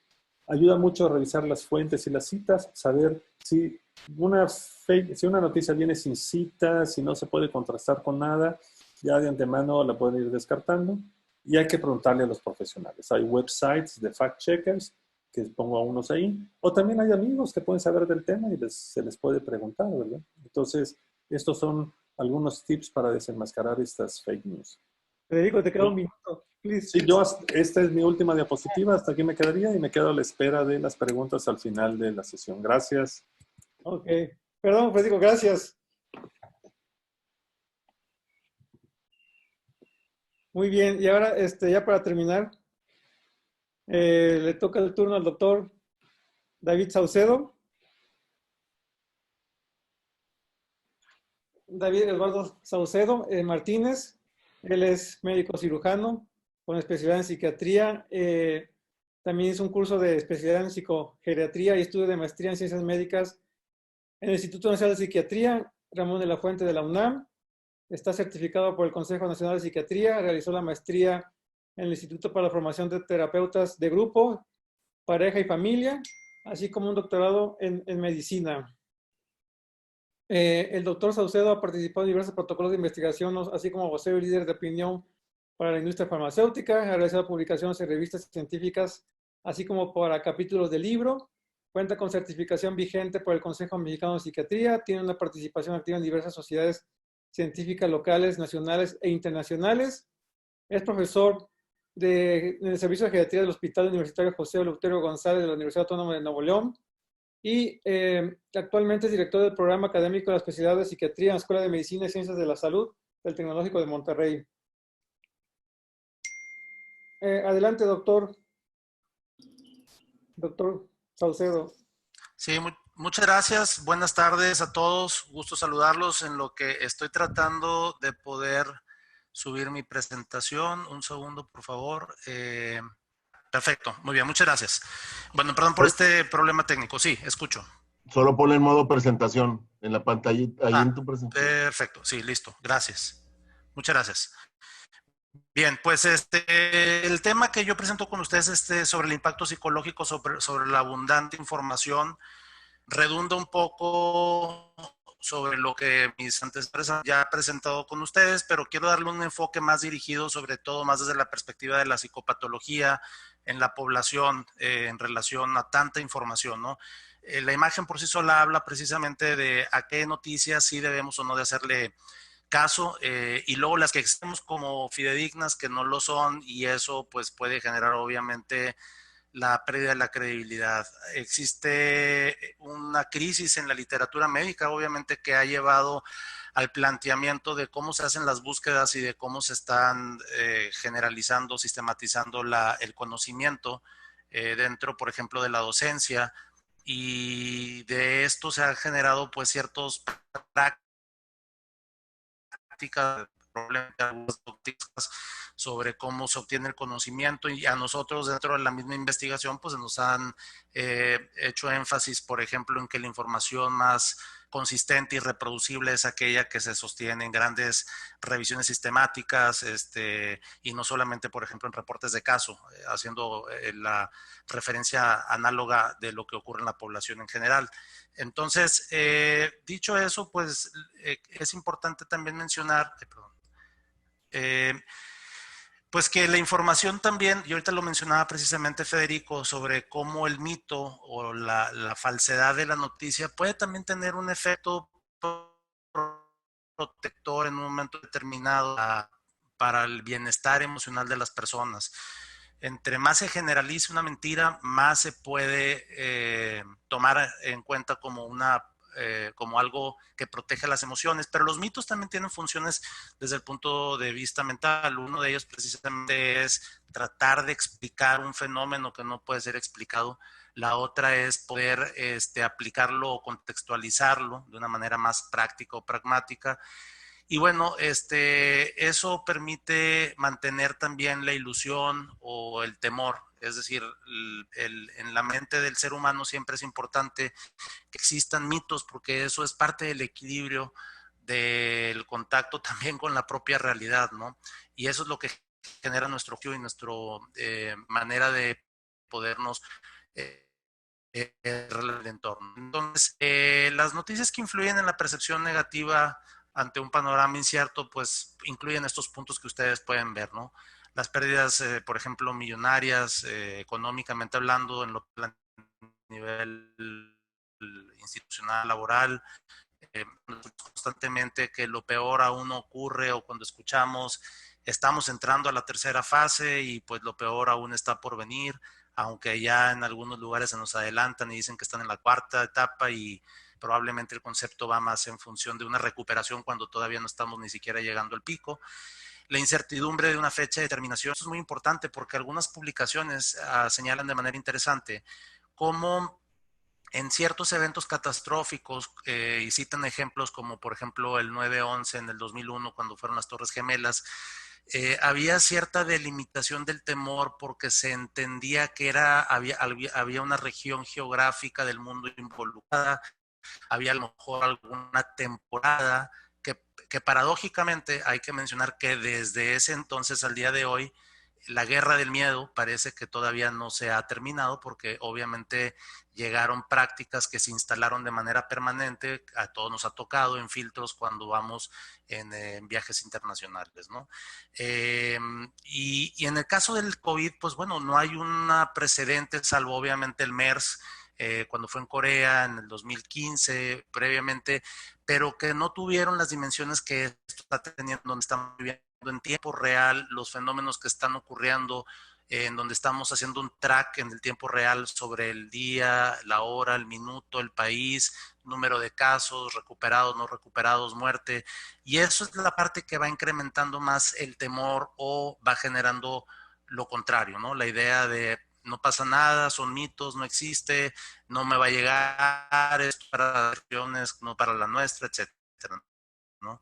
Ayuda mucho a revisar las fuentes y las citas, saber si una noticia viene sin citas, si no se puede contrastar con nada, ya de antemano la pueden ir descartando. Y hay que preguntarle a los profesionales. Hay websites de fact-checkers, que pongo a unos ahí, o también hay amigos que pueden saber del tema y se les puede preguntar, ¿verdad? Entonces, estos son algunos tips para desenmascarar estas fake news. Federico, te queda un minuto. Please. Sí, esta es mi última diapositiva, hasta aquí me quedaría y me quedo a la espera de las preguntas al final de la sesión. Gracias. Ok. Perdón, Federico, gracias. Muy bien, y ahora ya para terminar, le toca el turno al doctor David Saucedo. David Eduardo Saucedo Martínez, él es médico cirujano con especialidad en psiquiatría. También hizo un curso de especialidad en psicogeriatría y estudio de maestría en ciencias médicas en el Instituto Nacional de Psiquiatría Ramón de la Fuente de la UNAM. Está certificado por el Consejo Nacional de Psiquiatría. Realizó la maestría en el Instituto para la Formación de Terapeutas de Grupo, Pareja y Familia, así como un doctorado en medicina. El doctor Saucedo ha participado en diversos protocolos de investigación, así como vocero y líder de opinión para la industria farmacéutica. Ha realizado publicaciones en revistas científicas, así como para capítulos de libro. Cuenta con certificación vigente por el Consejo Mexicano de Psiquiatría. Tiene una participación activa en diversas sociedades científicas locales, nacionales e internacionales. Es profesor en el Servicio de Geriatría del Hospital Universitario José Eleuterio González de la Universidad Autónoma de Nuevo León. Y actualmente es director del programa académico de la especialidad de psiquiatría en la Escuela de Medicina y Ciencias de la Salud del Tecnológico de Monterrey. Adelante, doctor. Doctor Saucedo. Sí, muchas gracias. Buenas tardes a todos. Gusto saludarlos en lo que estoy tratando de poder subir mi presentación. Un segundo, por favor. Perfecto, muy bien, muchas gracias. Bueno, perdón por este problema técnico. Sí, escucho. Solo ponle en modo presentación en la pantallita, ahí en tu presentación. Perfecto, sí, listo. Gracias. Muchas gracias. Bien, pues el tema que yo presento con ustedes sobre el impacto psicológico sobre la abundante información redunda un poco sobre lo que mis antecesores ya han presentado con ustedes, pero quiero darle un enfoque más dirigido, sobre todo más desde la perspectiva de la psicopatología en la población en relación a tanta información, ¿no? La imagen por sí sola habla precisamente de a qué noticias sí debemos o no de hacerle caso, y luego las que existimos como fidedignas que no lo son, y eso pues puede generar obviamente la pérdida de la credibilidad. Existe una crisis en la literatura médica, obviamente, que ha llevado al planteamiento de cómo se hacen las búsquedas y de cómo se están generalizando, sistematizando el conocimiento dentro, por ejemplo, de la docencia, y de esto se han generado pues ciertos prácticas, problemas sobre cómo se obtiene el conocimiento, y a nosotros dentro de la misma investigación pues nos han hecho énfasis, por ejemplo, en que la información más consistente y reproducible es aquella que se sostiene en grandes revisiones sistemáticas, y no solamente, por ejemplo, en reportes de caso, haciendo la referencia análoga de lo que ocurre en la población en general. Entonces, dicho eso, pues es importante también mencionar, pues que la información también, y ahorita lo mencionaba precisamente Federico, sobre cómo el mito o la falsedad de la noticia puede también tener un efecto protector en un momento determinado para el bienestar emocional de las personas. Entre más se generalice una mentira, más se puede tomar en cuenta como como algo que protege las emociones, pero los mitos también tienen funciones desde el punto de vista mental. Uno de ellos precisamente es tratar de explicar un fenómeno que no puede ser explicado. La otra es poder aplicarlo o contextualizarlo de una manera más práctica o pragmática. Y bueno, eso permite mantener también la ilusión o el temor. Es decir, en la mente del ser humano siempre es importante que existan mitos, porque eso es parte del equilibrio del contacto también con la propia realidad, ¿no? Y eso es lo que genera nuestro y nuestra manera de podernos el entorno. Entonces, las noticias que influyen en la percepción negativa ante un panorama incierto, pues incluyen estos puntos que ustedes pueden ver, ¿no? Las pérdidas, por ejemplo, millonarias, económicamente hablando, en lo a nivel institucional, laboral, constantemente que lo peor aún no ocurre, o cuando escuchamos estamos entrando a la tercera fase y pues lo peor aún está por venir, aunque ya en algunos lugares se nos adelantan y dicen que están en la cuarta etapa, y probablemente el concepto va más en función de una recuperación cuando todavía no estamos ni siquiera llegando al pico. La incertidumbre de una fecha de terminación, eso es muy importante porque algunas publicaciones señalan de manera interesante cómo en ciertos eventos catastróficos, y citan ejemplos como por ejemplo el 9/11 en el 2001 cuando fueron las Torres Gemelas, había cierta delimitación del temor porque se entendía que había una región geográfica del mundo involucrada, había a lo mejor alguna temporada que paradójicamente hay que mencionar que desde ese entonces al día de hoy la guerra del miedo parece que todavía no se ha terminado porque obviamente llegaron prácticas que se instalaron de manera permanente, a todos nos ha tocado en filtros cuando vamos en viajes internacionales, ¿no? Y en el caso del COVID, pues bueno, no hay una precedente salvo obviamente el MERS, cuando fue en Corea en el 2015, previamente, pero que no tuvieron las dimensiones que esto está teniendo, donde estamos viviendo en tiempo real los fenómenos que están ocurriendo, en donde estamos haciendo un track en el tiempo real sobre el día, la hora, el minuto, el país, número de casos, recuperados, no recuperados, muerte. Y eso es la parte que va incrementando más el temor o va generando lo contrario, ¿no? La idea de no pasa nada, son mitos, no existe, no me va a llegar, esto para las regiones, no para la nuestra, etcétera, ¿no?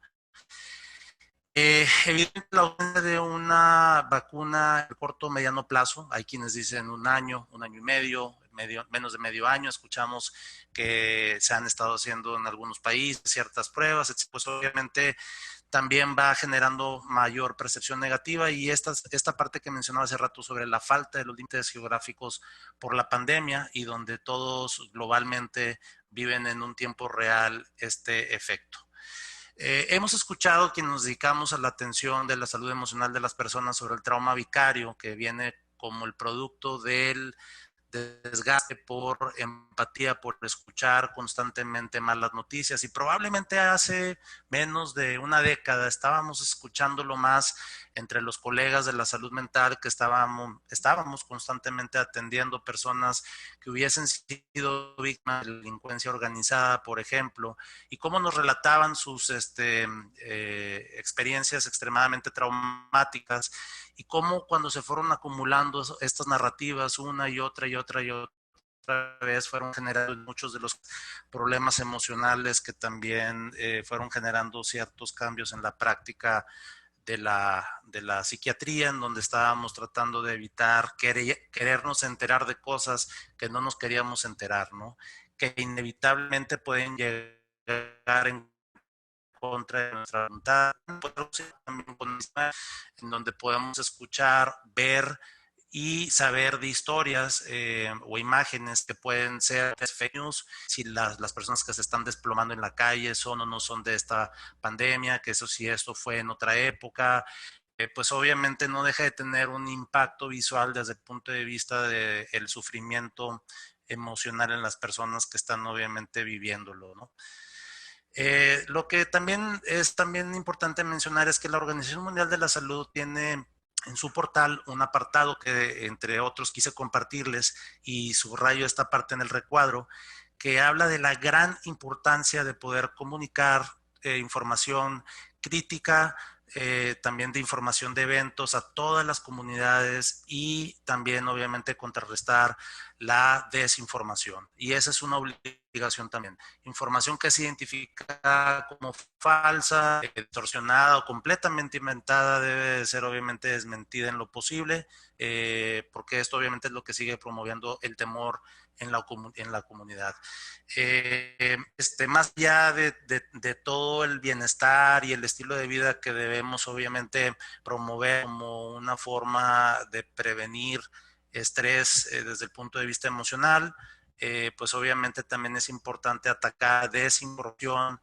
Evidentemente la ausencia de una vacuna a corto o mediano plazo, hay quienes dicen un año y medio, menos de medio año, escuchamos que se han estado haciendo en algunos países ciertas pruebas, pues obviamente también va generando mayor percepción negativa y esta parte que mencionaba hace rato sobre la falta de los límites geográficos por la pandemia y donde todos globalmente viven en un tiempo real este efecto. Hemos escuchado quienes nos dedicamos a la atención de la salud emocional de las personas sobre el trauma vicario que viene como el producto del desgaste por empatía, por escuchar constantemente malas noticias y probablemente hace menos de una década estábamos escuchándolo más entre los colegas de la salud mental que estábamos constantemente atendiendo personas que hubiesen sido víctimas de delincuencia organizada, por ejemplo, y cómo nos relataban sus experiencias extremadamente traumáticas y cómo cuando se fueron acumulando estas narrativas una y otra vez fueron generando muchos de los problemas emocionales que también fueron generando ciertos cambios en la práctica de la psiquiatría, en donde estábamos tratando de evitar querernos enterar de cosas que no nos queríamos enterar, ¿no? Que inevitablemente pueden llegar en contra de nuestra voluntad, en donde podemos escuchar, ver y saber de historias o imágenes que pueden ser fake news, si las personas que se están desplomando en la calle son o no son de esta pandemia, que eso sí, esto fue en otra época, pues obviamente no deja de tener un impacto visual desde el punto de vista del sufrimiento emocional en las personas que están obviamente viviéndolo, ¿no? Lo que también es importante mencionar es que la Organización Mundial de la Salud tiene en su portal un apartado que entre otros quise compartirles y subrayo esta parte en el recuadro, que habla de la gran importancia de poder comunicar información crítica, también de información de eventos a todas las comunidades y también obviamente contrarrestar la desinformación. Y esa es una obligación también. Información que se identifica como falsa, distorsionada o completamente inventada debe ser obviamente desmentida en lo posible, porque esto obviamente es lo que sigue promoviendo el temor en la comunidad. Más allá de todo el bienestar y el estilo de vida que debemos obviamente promover como una forma de prevenir estrés desde el punto de vista emocional, pues obviamente también es importante atacar desinformación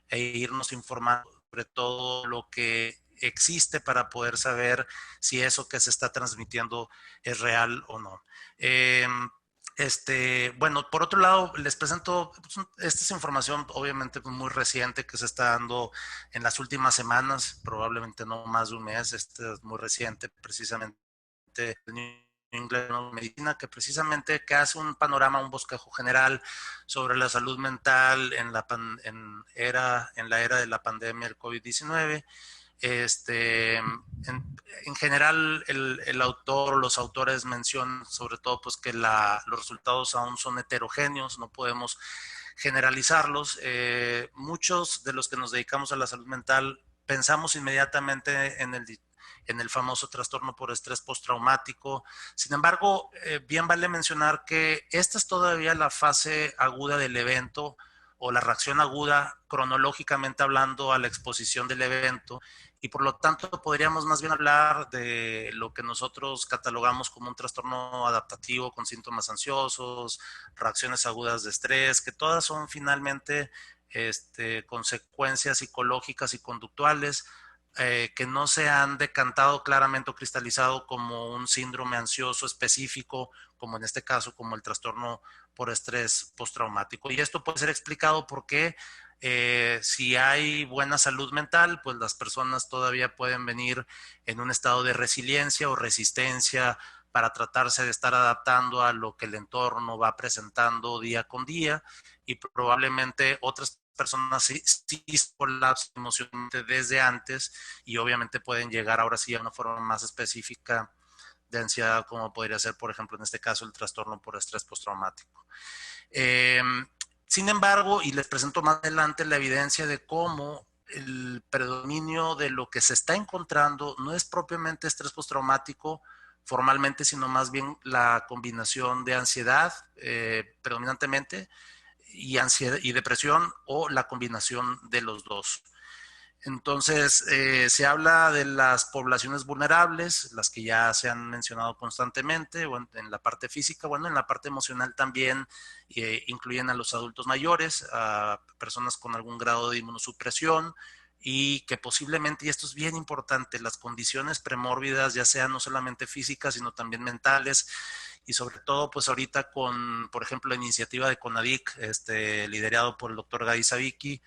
e irnos informando sobre todo lo que existe para poder saber si eso que se está transmitiendo es real o no. Bueno, por otro lado, les presento, esta es información obviamente muy reciente que se está dando en las últimas semanas, probablemente no más de un mes, este es muy reciente, precisamente el New England Medicina, que precisamente que hace un panorama, un bosquejo general sobre la salud mental en la era de la pandemia del COVID-19. En general, el autor o los autores mencionan sobre todo pues, que los resultados aún son heterogéneos, no podemos generalizarlos. Muchos de los que nos dedicamos a la salud mental pensamos inmediatamente en el famoso trastorno por estrés postraumático. Sin embargo, bien vale mencionar que esta es todavía la fase aguda del evento o la reacción aguda cronológicamente hablando a la exposición del evento, y por lo tanto podríamos más bien hablar de lo que nosotros catalogamos como un trastorno adaptativo con síntomas ansiosos, reacciones agudas de estrés, que todas son finalmente consecuencias psicológicas y conductuales que no se han decantado claramente o cristalizado como un síndrome ansioso específico, como en este caso, como el trastorno por estrés postraumático. Y esto puede ser explicado porque si hay buena salud mental, pues las personas todavía pueden venir en un estado de resiliencia o resistencia para tratarse de estar adaptando a lo que el entorno va presentando día con día, y probablemente otras personas sí colapsan emocionalmente desde antes y obviamente pueden llegar ahora sí a una forma más específica de ansiedad, como podría ser, por ejemplo, en este caso, el trastorno por estrés postraumático. Sin embargo, y les presento más adelante la evidencia de cómo el predominio de lo que se está encontrando no es propiamente estrés postraumático formalmente, sino más bien la combinación de ansiedad predominantemente y ansiedad y depresión, o la combinación de los dos. Entonces, se habla de las poblaciones vulnerables, las que ya se han mencionado constantemente, o en la parte física, bueno, en la parte emocional también incluyen a los adultos mayores, a personas con algún grado de inmunosupresión, y que posiblemente, y esto es bien importante, las condiciones premórbidas, ya sean no solamente físicas, sino también mentales, y sobre todo, pues ahorita con, por ejemplo, la iniciativa de CONADIC, liderado por el doctor Gadi Savicki,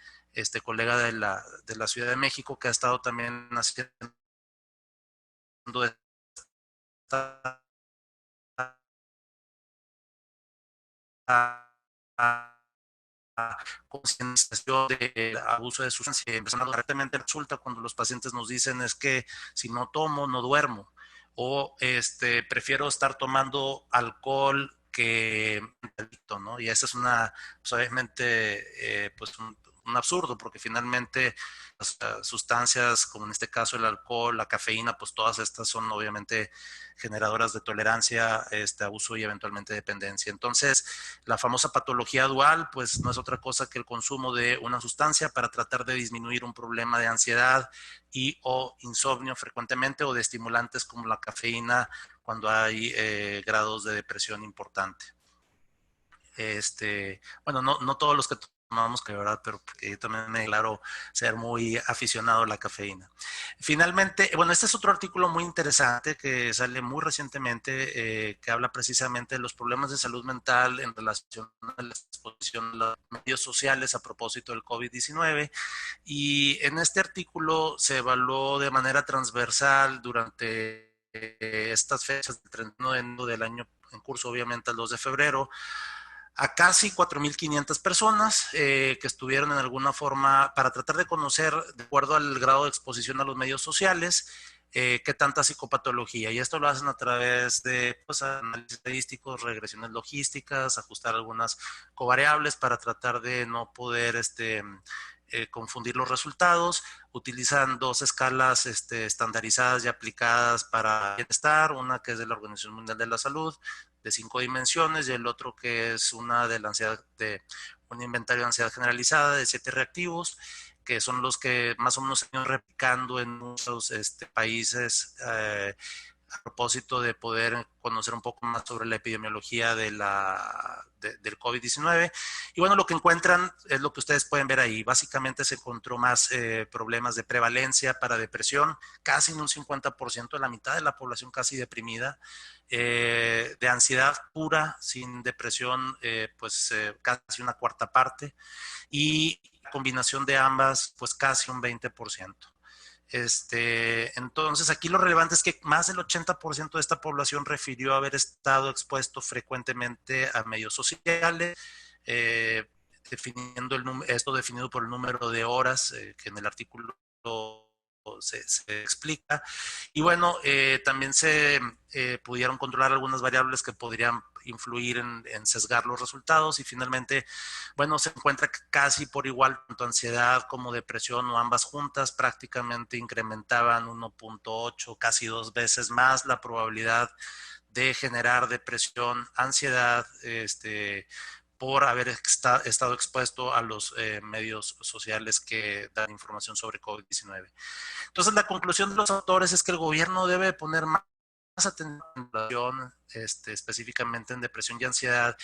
colega de la Ciudad de México, que ha estado también haciendo esta concienciación del abuso de sustancias. Empezando directamente resulta cuando los pacientes nos dicen es que si no tomo, no duermo, o prefiero estar tomando alcohol que ¿no? Y esa es una, pues obviamente, pues un absurdo, porque finalmente las sustancias, como en este caso el alcohol, la cafeína, pues todas estas son obviamente generadoras de tolerancia, abuso y eventualmente dependencia. Entonces, la famosa patología dual, pues no es otra cosa que el consumo de una sustancia para tratar de disminuir un problema de ansiedad y o insomnio frecuentemente, o de estimulantes como la cafeína cuando hay grados de depresión importante. Bueno, no todos los que tomamos que verdad, pero también me declaro ser muy aficionado a la cafeína. Finalmente, bueno, este es otro artículo muy interesante que sale muy recientemente, que habla precisamente de los problemas de salud mental en relación a la exposición a los medios sociales a propósito del COVID-19, y en este artículo se evaluó de manera transversal durante estas fechas del 31 de enero del año en curso, obviamente al 2 de febrero, a casi 4.500 personas que estuvieron en alguna forma para tratar de conocer, de acuerdo al grado de exposición a los medios sociales, qué tanta psicopatología. Y esto lo hacen a través de pues, análisis estadísticos, regresiones logísticas, ajustar algunas covariables para tratar de no poder confundir los resultados. Utilizan dos escalas estandarizadas y aplicadas para bienestar, una que es de la Organización Mundial de la Salud, de 5 dimensiones, y el otro que es una de la ansiedad, de un inventario de ansiedad generalizada de 7 reactivos, que son los que más o menos se han ido replicando en muchos países a propósito de poder conocer un poco más sobre la epidemiología del COVID-19. Y bueno, lo que encuentran es lo que ustedes pueden ver ahí. Básicamente se encontró más problemas de prevalencia para depresión, casi en un 50%, la mitad de la población casi deprimida, de ansiedad pura, sin depresión, casi una cuarta parte, y la combinación de ambas, pues casi un 20%. Entonces, aquí lo relevante es que más del 80% de esta población refirió haber estado expuesto frecuentemente a medios sociales, esto definido por el número de horas que en el artículo se explica. Y bueno, también se pudieron controlar algunas variables que podrían influir en sesgar los resultados, y finalmente, bueno, se encuentra que casi por igual, tanto ansiedad como depresión o ambas juntas prácticamente incrementaban 1.8, casi 2 veces más la probabilidad de generar depresión, ansiedad, por haber estado expuesto a los medios sociales que dan información sobre COVID-19. Entonces, la conclusión de los autores es que el gobierno debe poner más atención específicamente en depresión y ansiedad.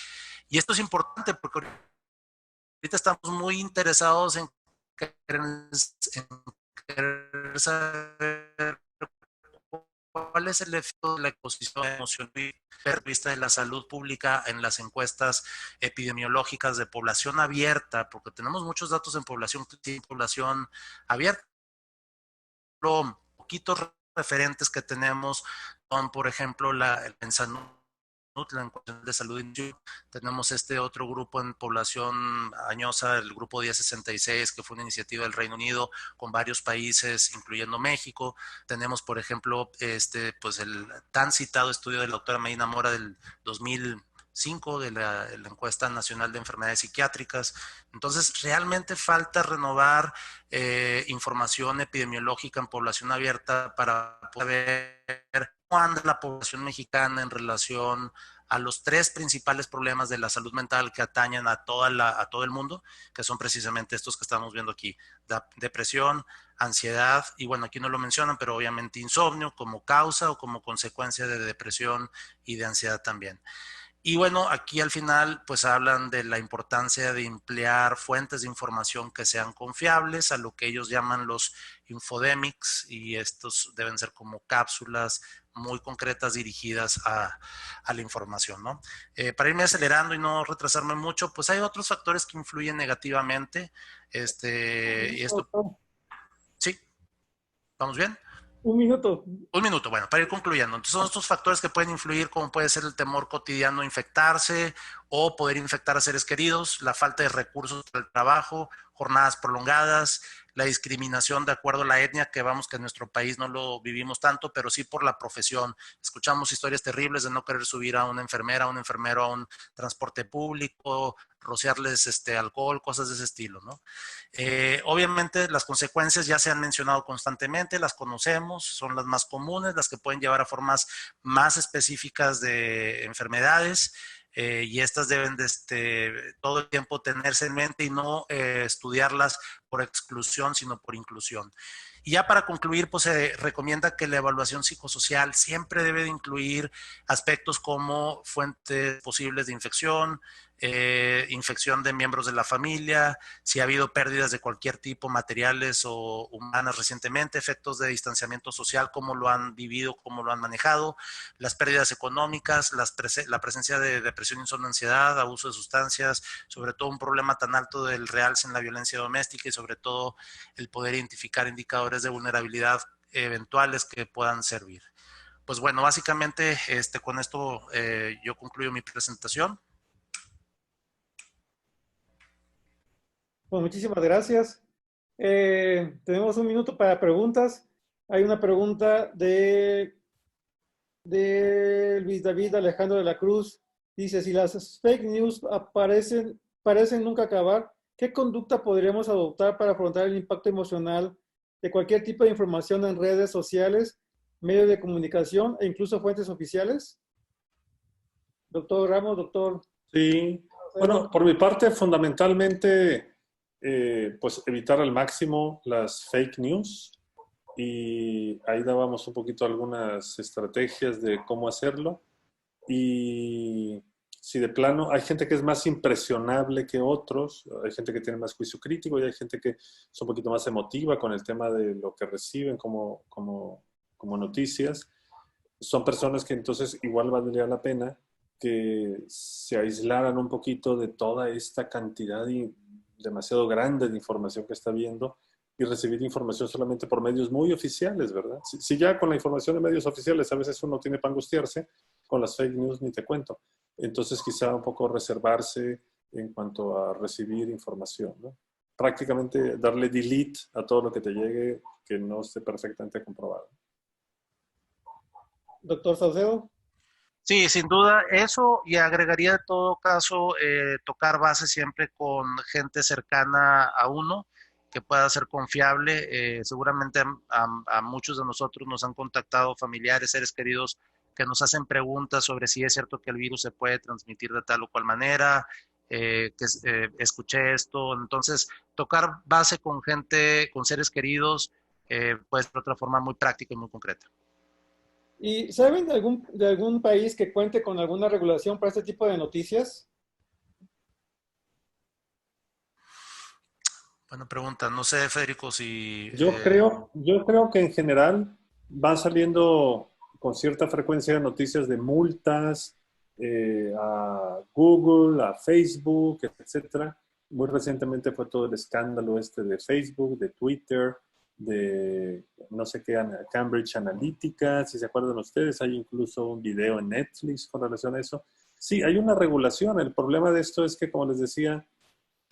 Y esto es importante porque ahorita estamos muy interesados en querer saber cuál es el efecto de la exposición emocional vista de la salud pública en las encuestas epidemiológicas de población abierta, porque tenemos muchos datos en población abierta. Los poquitos referentes que tenemos son, por ejemplo, en salud, la encuesta de salud. Tenemos este otro grupo en población añosa, el grupo 1066, que fue una iniciativa del Reino Unido con varios países, incluyendo México. Tenemos, por ejemplo, pues el tan citado estudio de la doctora Medina Mora del 2005 de la encuesta nacional de enfermedades psiquiátricas. Entonces, realmente falta renovar información epidemiológica en población abierta para poder ver cómo anda la población mexicana en relación a los 3 principales problemas de la salud mental que atañen a todo el mundo, que son precisamente estos que estamos viendo aquí: depresión, ansiedad, y bueno, aquí no lo mencionan, pero obviamente insomnio como causa o como consecuencia de depresión y de ansiedad también. Y bueno, aquí al final pues hablan de la importancia de emplear fuentes de información que sean confiables, a lo que ellos llaman los infodemics, y estos deben ser como cápsulas muy concretas dirigidas a la información, ¿no? Para irme acelerando y no retrasarme mucho, pues hay otros factores que influyen negativamente. Y esto, ¿sí? ¿Vamos bien? Un minuto. Un minuto, bueno, para ir concluyendo. Entonces, son estos factores que pueden influir, como puede ser el temor cotidiano a infectarse o poder infectar a seres queridos, la falta de recursos para el trabajo, jornadas prolongadas, la discriminación de acuerdo a la etnia, que vamos que en nuestro país no lo vivimos tanto, pero sí por la profesión. Escuchamos historias terribles de no querer subir a una enfermera, a un enfermero a un transporte público, rociarles alcohol, cosas de ese estilo, ¿no? Obviamente las consecuencias ya se han mencionado constantemente, las conocemos, son las más comunes, las que pueden llevar a formas más específicas de enfermedades. Y estas deben de todo el tiempo tenerse en mente y no estudiarlas por exclusión, sino por inclusión. Y ya para concluir, pues se recomienda que la evaluación psicosocial siempre debe de incluir aspectos como fuentes posibles de infección, infección de miembros de la familia, si ha habido pérdidas de cualquier tipo, materiales o humanas recientemente, efectos de distanciamiento social, cómo lo han vivido, cómo lo han manejado, las pérdidas económicas, la presencia de depresión, insomnio, ansiedad, abuso de sustancias, sobre todo un problema tan alto del realce en la violencia doméstica, y sobre todo el poder identificar indicadores de vulnerabilidad eventuales que puedan servir. Pues bueno, básicamente con esto yo concluyo mi presentación. Pues muchísimas gracias. Tenemos un minuto para preguntas. Hay una pregunta de Luis David Alejandro de la Cruz. Dice, si las fake news parecen nunca acabar, ¿qué conducta podríamos adoptar para afrontar el impacto emocional de cualquier tipo de información en redes sociales, medios de comunicación e incluso fuentes oficiales? Doctor Ramos, doctor. Sí, bueno, por mi parte, fundamentalmente, pues evitar al máximo las fake news, y ahí dábamos un poquito algunas estrategias de cómo hacerlo. Y si de plano hay gente que es más impresionable que otros, hay gente que tiene más juicio crítico y hay gente que es un poquito más emotiva con el tema de lo que reciben como noticias, son personas que entonces igual valdría la pena que se aislaran un poquito de toda esta cantidad demasiado grande de información que está viendo y recibir información solamente por medios muy oficiales, ¿verdad? Si ya con la información de medios oficiales a veces uno tiene para angustiarse, con las fake news ni te cuento. Entonces quizá un poco reservarse en cuanto a recibir información, ¿no? Prácticamente darle delete a todo lo que te llegue que no esté perfectamente comprobado. Doctor Saucedo. Sí, sin duda eso, y agregaría en todo caso tocar base siempre con gente cercana a uno que pueda ser confiable. Seguramente a muchos de nosotros nos han contactado familiares, seres queridos que nos hacen preguntas sobre si es cierto que el virus se puede transmitir de tal o cual manera, escuché esto. Entonces, tocar base con gente, con seres queridos, puede ser de otra forma muy práctica y muy concreta. ¿Y saben de algún país que cuente con alguna regulación para este tipo de noticias? Buena pregunta. No sé, Federico, si... Yo creo que en general van saliendo con cierta frecuencia noticias de multas a Google, a Facebook, etcétera. Muy recientemente fue todo el escándalo este de Facebook, de Twitter, de no sé qué, Cambridge Analytica, si se acuerdan ustedes, hay incluso un video en Netflix con relación a eso. Sí, hay una regulación. El problema de esto es que, como les decía,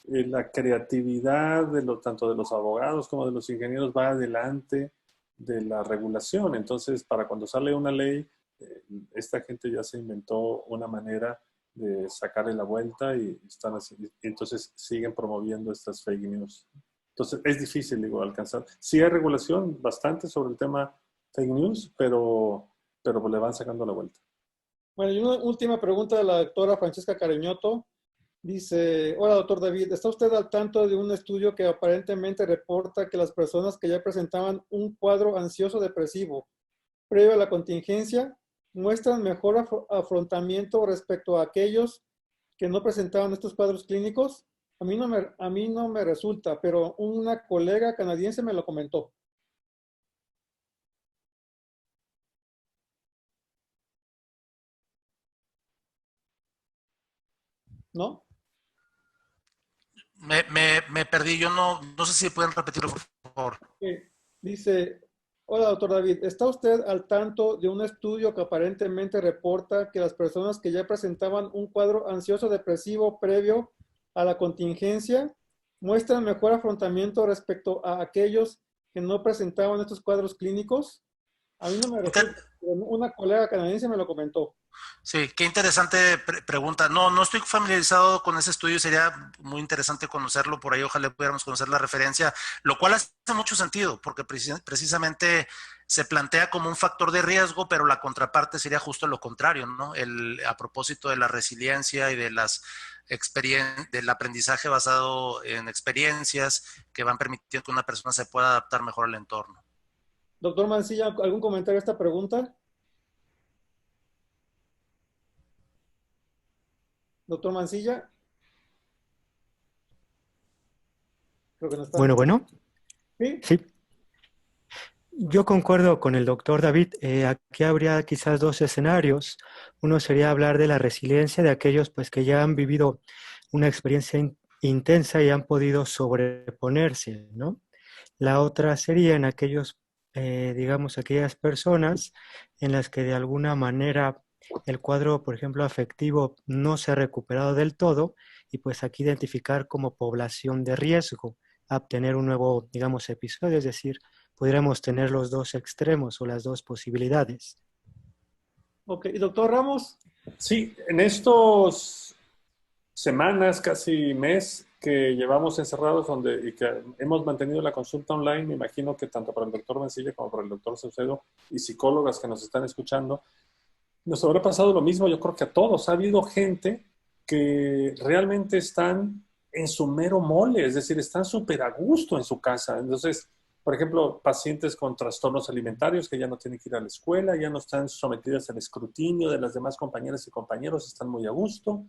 la creatividad tanto de los abogados como de los ingenieros va adelante de la regulación. Entonces, para cuando sale una ley, esta gente ya se inventó una manera de sacarle la vuelta y entonces siguen promoviendo estas fake news. Entonces, es difícil, digo, alcanzar. Sí hay regulación bastante sobre el tema fake news, pero le van sacando la vuelta. Bueno, y una última pregunta de la doctora Francesca Cariñoto. Dice, hola doctor David, ¿está usted al tanto de un estudio que aparentemente reporta que las personas que ya presentaban un cuadro ansioso depresivo previo a la contingencia muestran mejor afrontamiento respecto a aquellos que no presentaban estos cuadros clínicos? A mí no me resulta, pero una colega canadiense me lo comentó. ¿No? Me perdí, yo no sé si pueden repetirlo, por favor. Dice, hola doctor David, ¿está usted al tanto de un estudio que aparentemente reporta que las personas que ya presentaban un cuadro ansioso depresivo previo a la contingencia muestran mejor afrontamiento respecto a aquellos que no presentaban estos cuadros clínicos? A mí no me resulta, pero una colega canadiense me lo comentó. Sí, qué interesante pregunta. No estoy familiarizado con ese estudio, sería muy interesante conocerlo, por ahí ojalá pudiéramos conocer la referencia, lo cual hace mucho sentido, porque precisamente se plantea como un factor de riesgo, pero la contraparte sería justo lo contrario, ¿no? A propósito de la resiliencia y de del aprendizaje basado en experiencias que van permitiendo que una persona se pueda adaptar mejor al entorno. Doctor Mancilla, ¿algún comentario a esta pregunta? Doctor Mancilla. Creo que no está. Bueno. ¿Sí? Sí. Yo concuerdo con el doctor David. Aquí habría quizás dos escenarios. Uno sería hablar de la resiliencia de aquellos pues, que ya han vivido una experiencia intensa y han podido sobreponerse, ¿no? La otra sería en aquellos, digamos, aquellas personas en las que de alguna manera el cuadro, por ejemplo, afectivo no se ha recuperado del todo y pues aquí identificar como población de riesgo a obtener un nuevo, digamos, episodio, es decir, podríamos tener los dos extremos o las dos posibilidades. Ok, ¿y doctor Ramos? Sí, en estos semanas, casi mes que llevamos encerrados y que hemos mantenido la consulta online, me imagino que tanto para el doctor Mancilla como para el doctor Saucedo y psicólogas que nos están escuchando, nos habrá pasado lo mismo, yo creo que a todos. Ha habido gente que realmente están en su mero mole, es decir, están súper a gusto en su casa. Entonces, por ejemplo, pacientes con trastornos alimentarios que ya no tienen que ir a la escuela, ya no están sometidas al escrutinio de las demás compañeras y compañeros, están muy a gusto.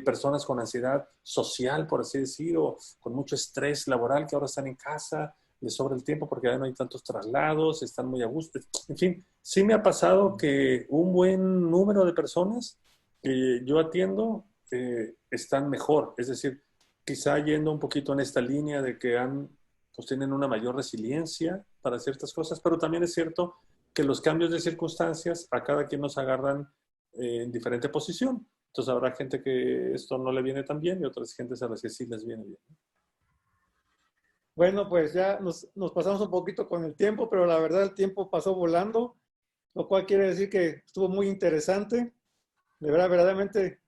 Personas con ansiedad social, por así decir, o con mucho estrés laboral que ahora están en casa, les sobra el tiempo porque ya no hay tantos traslados, están muy a gusto. En fin, sí me ha pasado que un buen número de personas que yo atiendo están mejor, es decir, quizá yendo un poquito en esta línea de que pues tienen una mayor resiliencia para ciertas cosas, pero también es cierto que los cambios de circunstancias a cada quien nos agarran en diferente posición. Entonces habrá gente que esto no le viene tan bien y otras gentes a las que sí les viene bien. Bueno, pues ya nos pasamos un poquito con el tiempo, pero la verdad el tiempo pasó volando, lo cual quiere decir que estuvo muy interesante. De verdad, verdaderamente,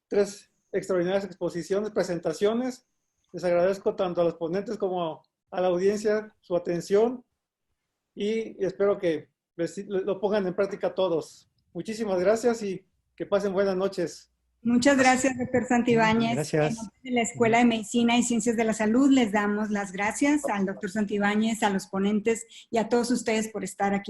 3 extraordinarias exposiciones, presentaciones. Les agradezco tanto a los ponentes como a la audiencia su atención y espero que lo pongan en práctica todos. Muchísimas gracias y que pasen buenas noches. Muchas gracias, doctor Santibáñez. Gracias. En nombre de la Escuela de Medicina y Ciencias de la Salud, les damos las gracias al doctor Santibáñez, a los ponentes y a todos ustedes por estar aquí.